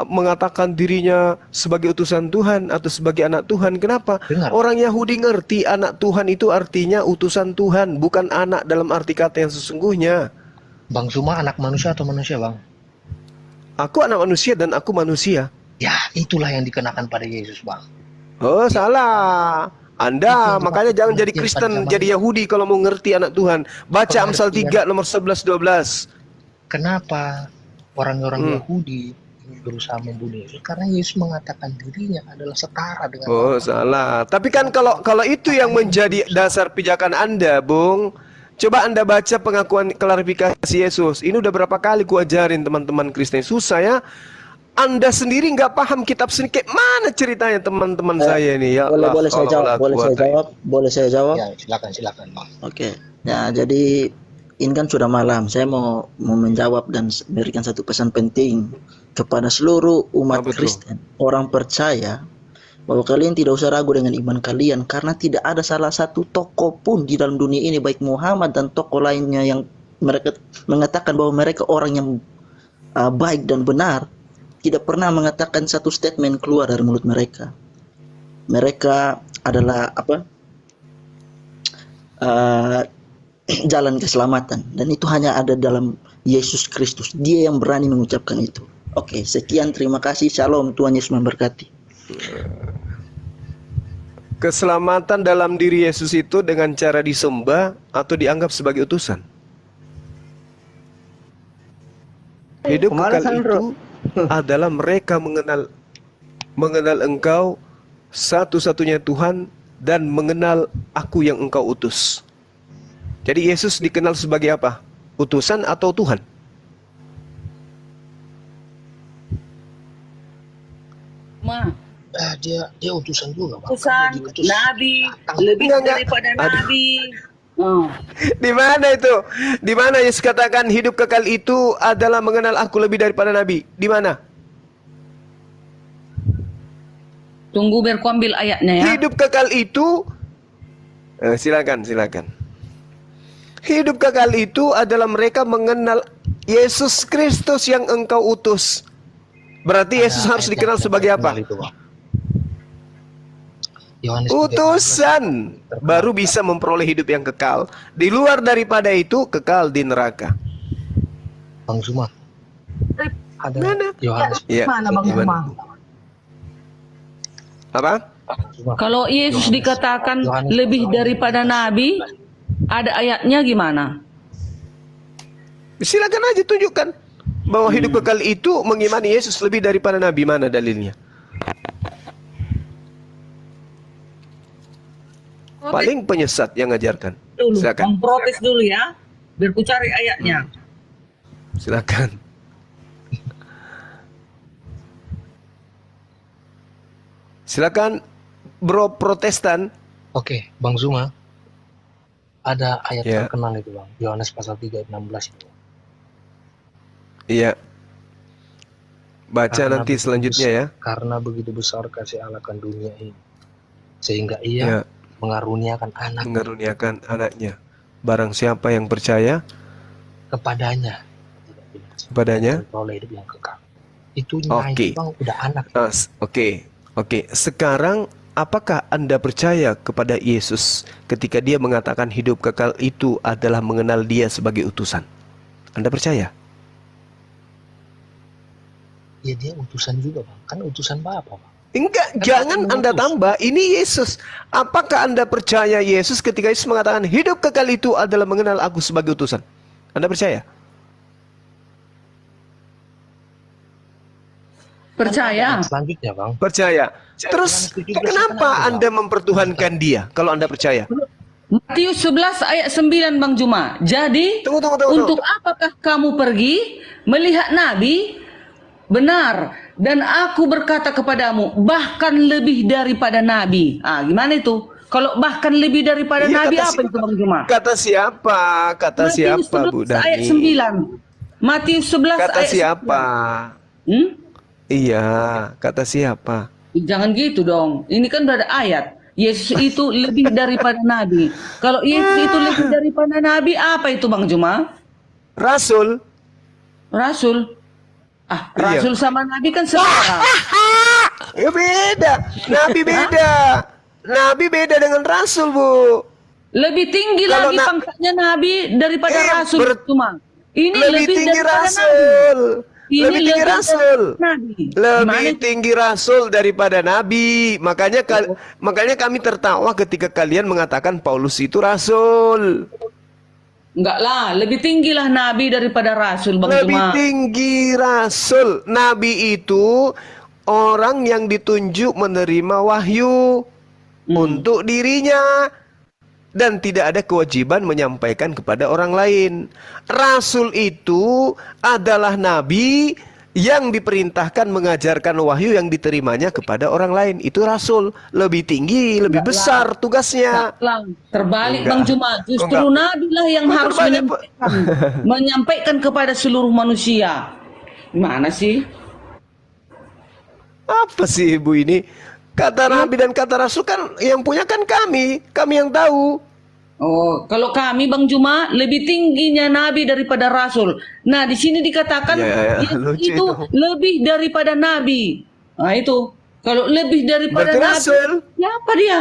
mengatakan dirinya sebagai utusan Tuhan atau sebagai anak Tuhan. Kenapa? Dengar. Orang Yahudi ngerti anak Tuhan itu artinya utusan Tuhan, bukan anak dalam arti kata yang sesungguhnya. Bang Zuma anak manusia atau manusia, Bang? Aku anak manusia dan aku manusia. Ya, itulah yang dikenakan pada Yesus, Bang. Oh, salah. Anda makanya jangan jadi Kristen, jadi Yahudi kalau mau ngerti anak Tuhan. Baca Amsal 3 nomor 11-12. Kenapa orang-orang Yahudi berusaha membunuh Yesus? Karena Yesus mengatakan dirinya adalah setara dengan Oh, salah. Tapi kan kalau itu yang menjadi dasar pijakan Anda, Bung, coba Anda baca pengakuan klarifikasi Yesus. Ini udah berapa kali kuajarin teman-teman Kristen. Susah ya. Anda sendiri nggak paham kitab seni. Kayak mana ceritanya teman-teman saya ini? Ya Allah, Boleh saya jawab? Boleh saya jawab? Ya, silakan, Bang. Oke. Nah, jadi ini kan sudah malam. Saya mau menjawab dan memberikan satu pesan penting kepada seluruh umat Kristen, orang percaya, bahwa kalian tidak usah ragu dengan iman kalian, karena tidak ada salah satu tokoh pun di dalam dunia ini, baik Muhammad dan tokoh lainnya, yang mereka mengatakan bahwa mereka orang yang baik dan benar, tidak pernah mengatakan satu statement keluar dari mulut mereka. Mereka adalah jalan keselamatan, dan itu hanya ada dalam Yesus Kristus. Dia yang berani mengucapkan itu. Oke, sekian, terima kasih. Shalom, Tuhan Yesus memberkati. Keselamatan dalam diri Yesus itu dengan cara disembah atau dianggap sebagai utusan. Hidup kekal itu adalah mereka mengenal Engkau satu-satunya Tuhan dan mengenal Aku yang Engkau utus. Jadi Yesus dikenal sebagai apa? Utusan atau Tuhan? Dia utusan juga, Bang. Utusan, nabi, lebih daripada nabi. Di mana itu? Di mana Yesus katakan hidup kekal itu adalah mengenal Aku lebih daripada nabi? Di mana? Tunggu biar ku ambil ayatnya ya. Hidup kekal itu silakan. Hidup kekal itu adalah mereka mengenal Yesus Kristus yang Engkau utus. Berarti Yesus harus dikenal sebagai apa? Utusan. Baru bisa memperoleh hidup yang kekal. Di luar daripada itu, kekal di neraka. Bang Zuma. Ada Mana? Yohanes. Ya. Mana Bang Zuma? Apa? Kalau Yesus dikatakan lebih daripada nabi, ada ayatnya gimana? Silakan aja tunjukkan bahwa hidup kekal itu mengimani Yesus lebih daripada nabi. Mana dalilnya? Paling penyesat yang ngajarkan. Silakan. Protes dulu ya, biar ku cari ayatnya. Silakan. Silakan, Bro Protestan. Oke, Bang Zuma. Ada ayat Ya. terkenal itu, Bang. Yohanes pasal 3 ayat 16 itu. Iya. Baca Karena nanti begitu selanjutnya ya. Karena begitu besar kasih Allah akan dunia ini, sehingga Ia Ya. mengaruniakan anak Mengaruniakan anaknya. Barang siapa yang percaya kepadanya, tidak binasa, kepadanya. memperoleh hidup yang kekal. Itu Oke. Bang, udah anak. Oke. Sekarang apakah Anda percaya kepada Yesus ketika dia mengatakan hidup kekal itu adalah mengenal dia sebagai utusan? Anda percaya? Ya, dia utusan juga, Bang. Kan utusan Bapa, Bang. Enggak, Kan jangan Bapa Anda mengutus. tambah. Ini Yesus. Apakah Anda percaya Yesus ketika Yesus mengatakan hidup kekal itu adalah mengenal Aku sebagai utusan? Anda percaya? Percaya. Selanjutnya, Bang. Percaya. Terus kenapa Anda mempertuhankan dia kalau Anda percaya? Matius 11 ayat 9 Bang Juma. Jadi, Tunggu. untuk apakah kamu pergi melihat nabi? Benar. Dan aku berkata kepadamu, bahkan lebih daripada nabi. Gimana itu? Kalau bahkan lebih daripada Iya, nabi, kata apa itu Bang Juma? Kata siapa? Kata Matius siapa, 11 Bu ayat Dani? 9. Matius 11 Kata ayat siapa? 9. Iya, kata siapa? Jangan gitu dong. Ini kan udah ada ayat. Yesus itu lebih daripada nabi. Kalau Yesus itu lebih daripada nabi, apa itu Bang Juma? Rasul. Rasul. Iya. Rasul sama nabi kan setara. Ya beda. Nabi beda. Nabi beda dengan rasul, Bu. Lebih tinggi Kalau lagi pangkatnya nabi daripada rasul cuma. Ini lebih tinggi daripada rasul. nabi. Ini Lebih tinggi rasul. nabi. Lebih Gimana? tinggi rasul daripada nabi. Makanya kami tertawa ketika kalian mengatakan Paulus itu rasul. Enggak lah, lebih tinggi lah nabi daripada rasul Bang Lebih Juma. tinggi rasul. Nabi itu orang yang ditunjuk menerima wahyu untuk dirinya dan tidak ada kewajiban menyampaikan kepada orang lain. Rasul itu adalah nabi yang diperintahkan mengajarkan wahyu yang diterimanya kepada orang lain. Itu rasul, lebih tinggi, lebih besar tugasnya. Enggak lah, terbalik Enggak. Bang Juma. Justru Enggak. nabi lah yang Kok harus terbalik, menyampaikan kepada seluruh manusia. Gimana sih? Apa sih ibu ini? Kata nabi dan kata rasul kan yang punya kan kami yang tahu. Oh, kalau kami Bang Juma lebih tingginya nabi daripada rasul. Nah, di sini dikatakan Ya, Yesus lucu itu itu. lebih daripada nabi. Nah, itu. Kalau lebih daripada Berarti nabi, rasul. siapa dia?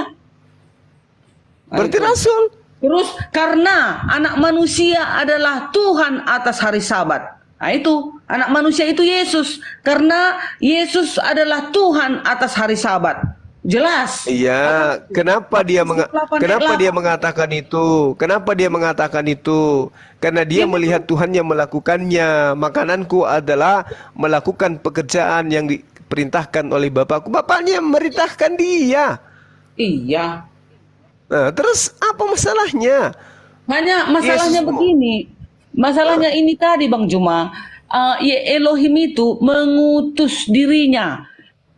Nah, Berarti itu. rasul. Terus karena anak manusia adalah Tuhan atas hari Sabat. Nah, itu anak manusia itu Yesus. Karena Yesus adalah Tuhan atas hari Sabat. Jelas. Iya, kenapa dia mengatakan itu? Kenapa dia mengatakan itu? Karena dia melihat Tuhan yang melakukannya. Makananku adalah melakukan pekerjaan yang diperintahkan oleh Bapakku. Bapaknya memerintahkan dia. Iya. Nah, terus apa masalahnya? Hanya masalahnya Yesus begini. Masalahnya ini tadi Bang Juma. Elohim itu mengutus dirinya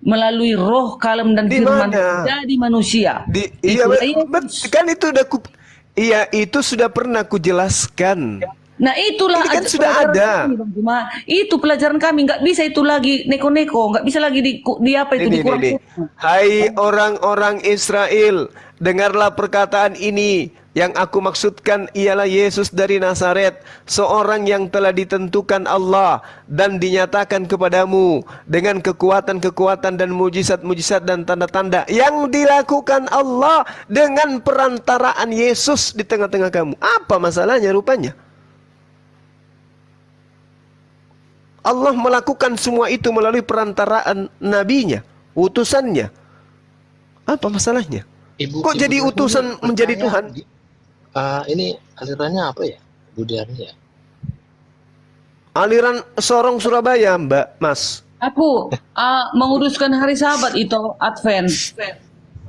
melalui roh, kalem dan Di firman mana? jadi manusia. Iya, Itulah Yesus. kan itu udah iya, itu sudah pernah kujelaskan. Nah itulah Ini kan sudah pelajaran ada. kami, Bang Juma. Itu pelajaran kami, nggak bisa itu lagi neko-neko, nggak bisa lagi di apa itu Ini. dikurang-kurang. Hai orang-orang Israel, dengarlah perkataan ini. Yang aku maksudkan ialah Yesus dari Nazaret, seorang yang telah ditentukan Allah dan dinyatakan kepadamu dengan kekuatan-kekuatan dan mujizat-mujizat dan tanda-tanda yang dilakukan Allah dengan perantaraan Yesus di tengah-tengah kamu. Apa masalahnya rupanya? Allah melakukan semua itu melalui perantaraan nabinya, utusannya. Apa masalahnya? Kok jadi utusan menjadi Tuhan? Ini alirannya apa ya, Bu Darni ya? Aliran Sorong Surabaya, Mbak, Mas. Aku menguruskan hari Sabat itu Advent.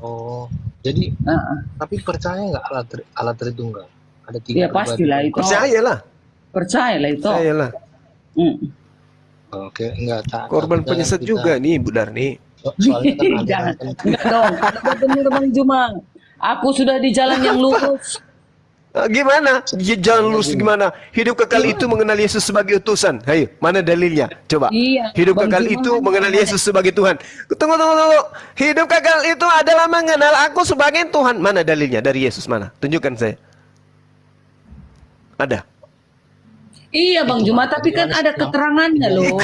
Oh, jadi tapi percaya nggak Allah Tritunggal? Ada tiga. Ya pastilah itu. Percayalah. Percayalah itu. Percayalah. Oke, enggak tak. Korban penyesat juga nih, Bu Darni. Soalnya kan ada Jangan, enggak dong. Enggak benar Bang Juma. Aku sudah di jalan yang lurus. Gimana? Jangan lurus gimana? Hidup kekal itu mengenal Yesus sebagai utusan. Ayo, mana dalilnya? Coba. Iya, Hidup Bang kekal Juma itu kan mengenal ada. Yesus sebagai Tuhan. Tunggu. Hidup kekal itu adalah mengenal aku sebagai Tuhan. Mana dalilnya dari Yesus? Mana? Tunjukkan saya. Ada. Iya Bang Juma, tapi kan ada keterangannya loh.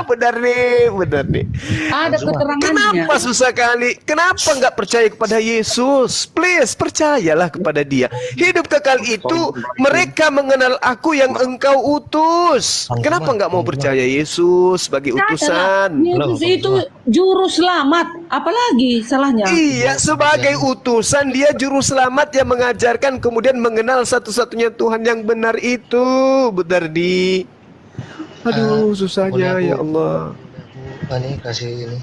Benar nih. Ada keterangannya. Kenapa susah kali? Kenapa nggak percaya kepada Yesus? Please, percayalah kepada Dia. Hidup kekal itu mereka mengenal aku yang Engkau utus. Kenapa nggak mau percaya Yesus sebagai utusan? Yesus itu juru selamat. Apalagi salahnya? Iya, sebagai utusan Dia juru selamat yang mengajarkan kemudian mengenal satu-satunya Tuhan yang benar itu. Benar di. Aduh, susahnya ya Allah. Ini kasih ini.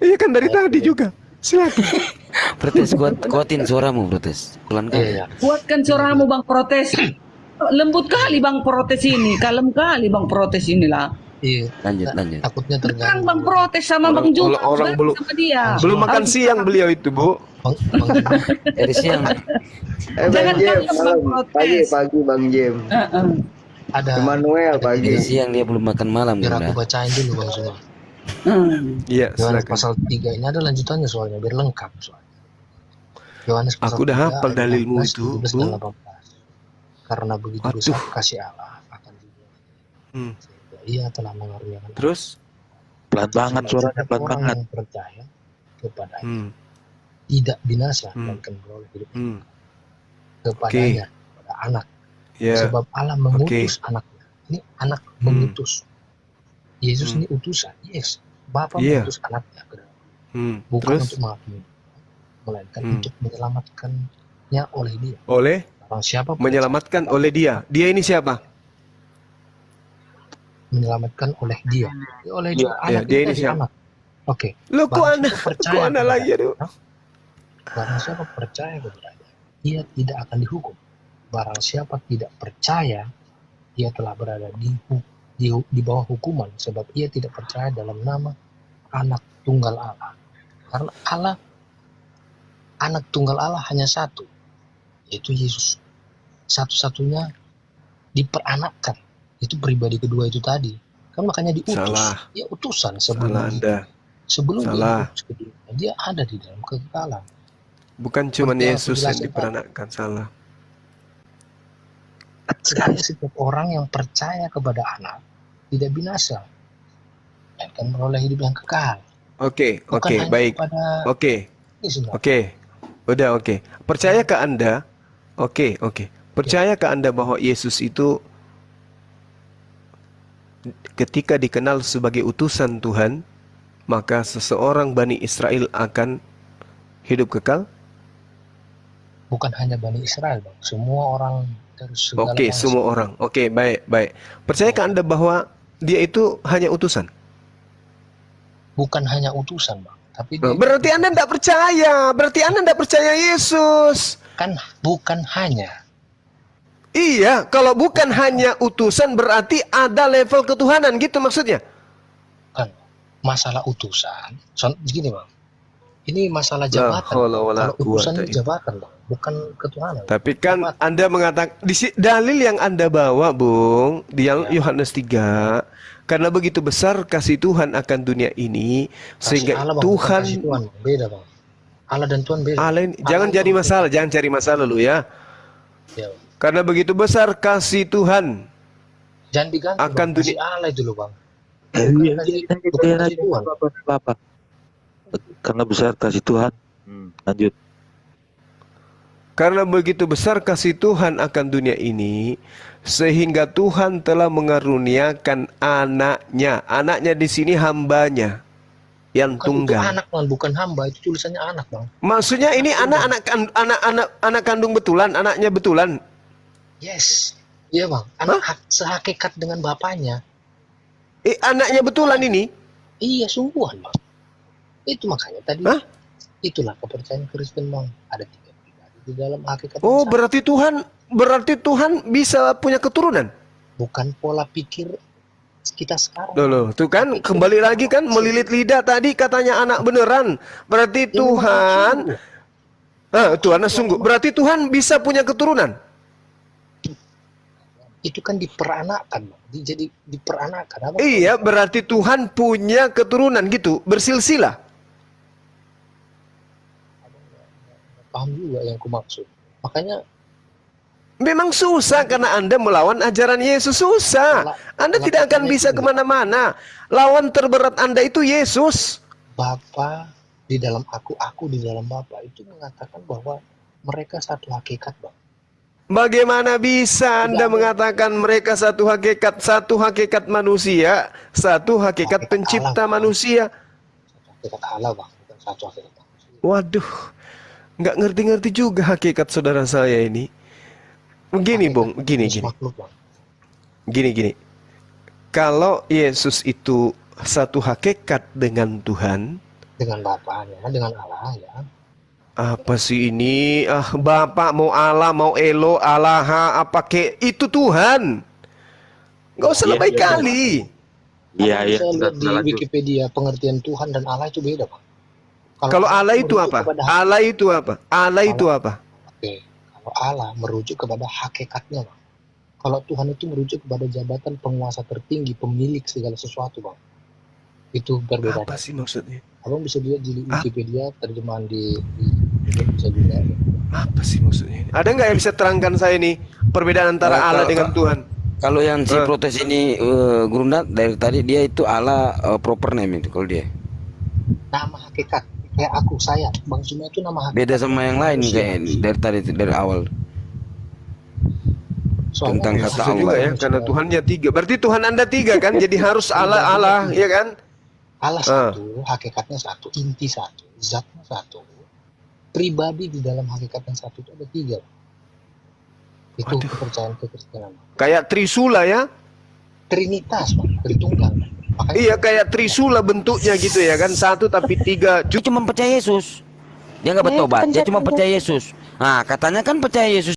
Iya kan dari tadi juga. Silakan. Protes, kuatin suaramu, protes. Pelan kali. Iya. Kuatkan suaramu Bang protes. Lembut kali Bang protes ini. Kalem kali Bang protes inilah. Iya. Lanjut. Takutnya Sekarang terganggu. Bang protes sama Bang Juma. Orang belum sama dia. belum makan siang beliau itu, Bu. Dari siang. Jangan Bang Jem, kalian Bang protes. pagi Bang Jem. Ada Emmanuel Dari pagi. siang dia belum makan malam. biar aku Bunda. bacain dulu Bang Zuma. Iya, Yohanes silakan. pasal 3 ini ada lanjutannya soalnya biar lengkap soalnya. Yohanes pasal Aku udah 3 hafal ayat dalilmu 16, itu, 17 Bung. dan 18. Karena begitu Waduh. besar kasih Allah akan dunia Hmm. sehingga ia telah mengaruniakan Terus? Pelan banget supaya suaranya, setiap pelan orang banget. yang percaya kepadanya Hmm. tidak binasa Hmm. melainkan beroleh hidup Hmm. kepadanya, kepada anak. Ya. Sebab Allah mengutus anaknya. Ini anak mengutus. Yesus ini utusan. Yes. Bapa Iya. mengutus anaknya ke dalam dunia. Bukan Terus? untuk menghakimi, melainkan untuk menyelamatkannya oleh dia. Oleh? Barang siapa Menyelamatkan oleh dia. Dia ini siapa? menyelamatkan oleh dia. Ya, oleh dia. Ya, Anak dia ini ini kasih siapa? anak. Oke. Loh, kok Barang Anda, siapa percaya kok Anda kepada lagi, aduh? Barang siapa percaya kepadanya, ia tidak akan dihukum. Barang siapa tidak percaya, ia telah berada di bawah hukuman, sebab ia tidak percaya dalam nama anak tunggal Allah. Karena Allah, anak tunggal Allah hanya satu, yaitu Yesus. Satu-satunya diperanakkan. Itu pribadi kedua itu tadi. Kan makanya diutus. Salah. Ya utusan sebelum Salah Anda. sebelum Salah. dia diutus ke dunia, dia ada di dalam kekekalan. Bukan cuma Seperti yang aku Yesus yang jelasin diperanakkan, salah. Sekali setiap orang yang percaya kepada anak tidak binasa, melainkan meroleh hidup yang kekal. Oke, Bukan hanya baik. kepada Oke. ini sudah. Oke. Udah, oke. Percaya ke Anda? Oke. Percaya ke Anda bahwa Yesus itu ketika dikenal sebagai utusan Tuhan, maka seseorang Bani Israel akan hidup kekal? Bukan hanya Bani Israel, Bang. Semua orang dari segala Oke, bangsa. semua orang. Oke, baik. Percaya ke Anda bahwa dia itu hanya utusan? Bukan hanya utusan, Bang. Tapi Berarti Anda tidak percaya. Berarti Anda tidak percaya Yesus. kan bukan hanya. Iya, kalau bukan hanya utusan berarti ada level ketuhanan gitu maksudnya. Kan masalah utusan. Gini, Bang. Ini masalah jabatan. Kalau utusan ini jabatan, Bang, bukan ketuhanan. Tapi kan jabatan. Anda mengatakan dalil yang Anda bawa, Bung, di Yohanes 3, karena begitu besar kasih Tuhan akan dunia ini sehingga Allah, Bang, Tuhan Tuhan beda, Bang. Allah dan Tuhan beda. Allah ini, jangan jadi masalah, jangan cari masalah lu ya. Ya. Karena begitu besar kasih Tuhan jangan diganti akan dunia Allah dulu, Bang. Bapak. Karena besar kasih Tuhan. Lanjut. Karena begitu besar kasih Tuhan akan dunia ini sehingga Tuhan telah mengaruniakan anaknya. Anaknya di sini hambanya yang tunggal. Itu anak, Bang, bukan hamba, itu tulisannya anak, Bang. Maksudnya ini anak kandung betulan, anaknya betulan. Yes. Iya, Bang. Anak sehakikat dengan bapaknya. Anaknya betulan ini? Iya, sungguhan, Bang. Itu makanya tadi. Itulah kepercayaan Kristen, Bang. Ada 3 pribadi di dalam hakikat. Oh, berarti Tuhan bisa punya keturunan? Bukan pola pikir kita sekarang. Loh, tuh kan kembali lagi kan melilit lidah tadi katanya anak beneran. Berarti Tuhan Tuhan sungguh. Berarti Tuhan bisa punya keturunan? Itu kan diperanakkan, Bang. Jadi diperanakkan. Iya, berarti Tuhan punya keturunan gitu, bersilsilah. Paham juga yang ku maksud. Makanya memang susah karena Anda melawan ajaran Yesus, susah. Anda tidak akan bisa kemana-mana. Lawan terberat Anda itu Yesus. Bapa di dalam aku di dalam Bapa itu mengatakan bahwa mereka satu hakikat, Bang. Bagaimana bisa Anda mengatakan mereka satu hakikat manusia, satu hakikat pencipta Allah, manusia? Satu hakikat Allah, Bang, bukan satu hakikat manusia. Waduh, nggak ngerti-ngerti juga hakikat saudara saya ini. Begini, Bung, gini. Kalau Yesus itu satu hakikat dengan Tuhan, dengan Bapaknya, dengan Allah, ya. Apa sih ini? Bapak mau Allah, mau Elo, Allah, apa ke? Itu Tuhan. Nggak usah lebay kali. Iya. Saya lihat di Wikipedia pengertian Tuhan dan Allah itu beda, Pak. Kalau Allah itu apa? Allah itu apa? Allah itu apa? Oke. Kalau Allah merujuk kepada hakikatnya, Bang. Kalau Tuhan itu merujuk kepada jabatan penguasa tertinggi, pemilik segala sesuatu, Bang. Itu perbedaan. Apa sih maksudnya? Abang bisa lihat di Wikipedia, terjemahan di bisa juga. Apa sih maksudnya ini? Ada nggak yang bisa terangkan saya nih perbedaan antara Allah dengan Tuhan? Kalau yang si protes ini Grundat dari tadi dia itu Allah proper name itu kalau dia. Nama hakikat kayak aku, saya, Bang Zuma itu nama hakikat. Beda sama yang lain kayak dari tadi dari awal. Soalnya Tentang kata Susah Allah juga ya, karena Tuhannya 3. Berarti Tuhan Anda 3 kan? Jadi harus Allah, ya kan? Allah satu, hakikatnya satu, inti satu, zatnya satu. Pribadi di dalam hakikat yang satu itu ada 3. Itu kepercayaan kekristenan. Kayak Trisula ya? Trinitas, Bang, Tritunggal. Makanya Iya, kayak Trisula bentuknya gitu ya kan? 1 tapi 3. Dia cuma percaya Yesus. Dia nggak bertobat. Dia cuma percaya Yesus. Nah, katanya kan percaya Yesus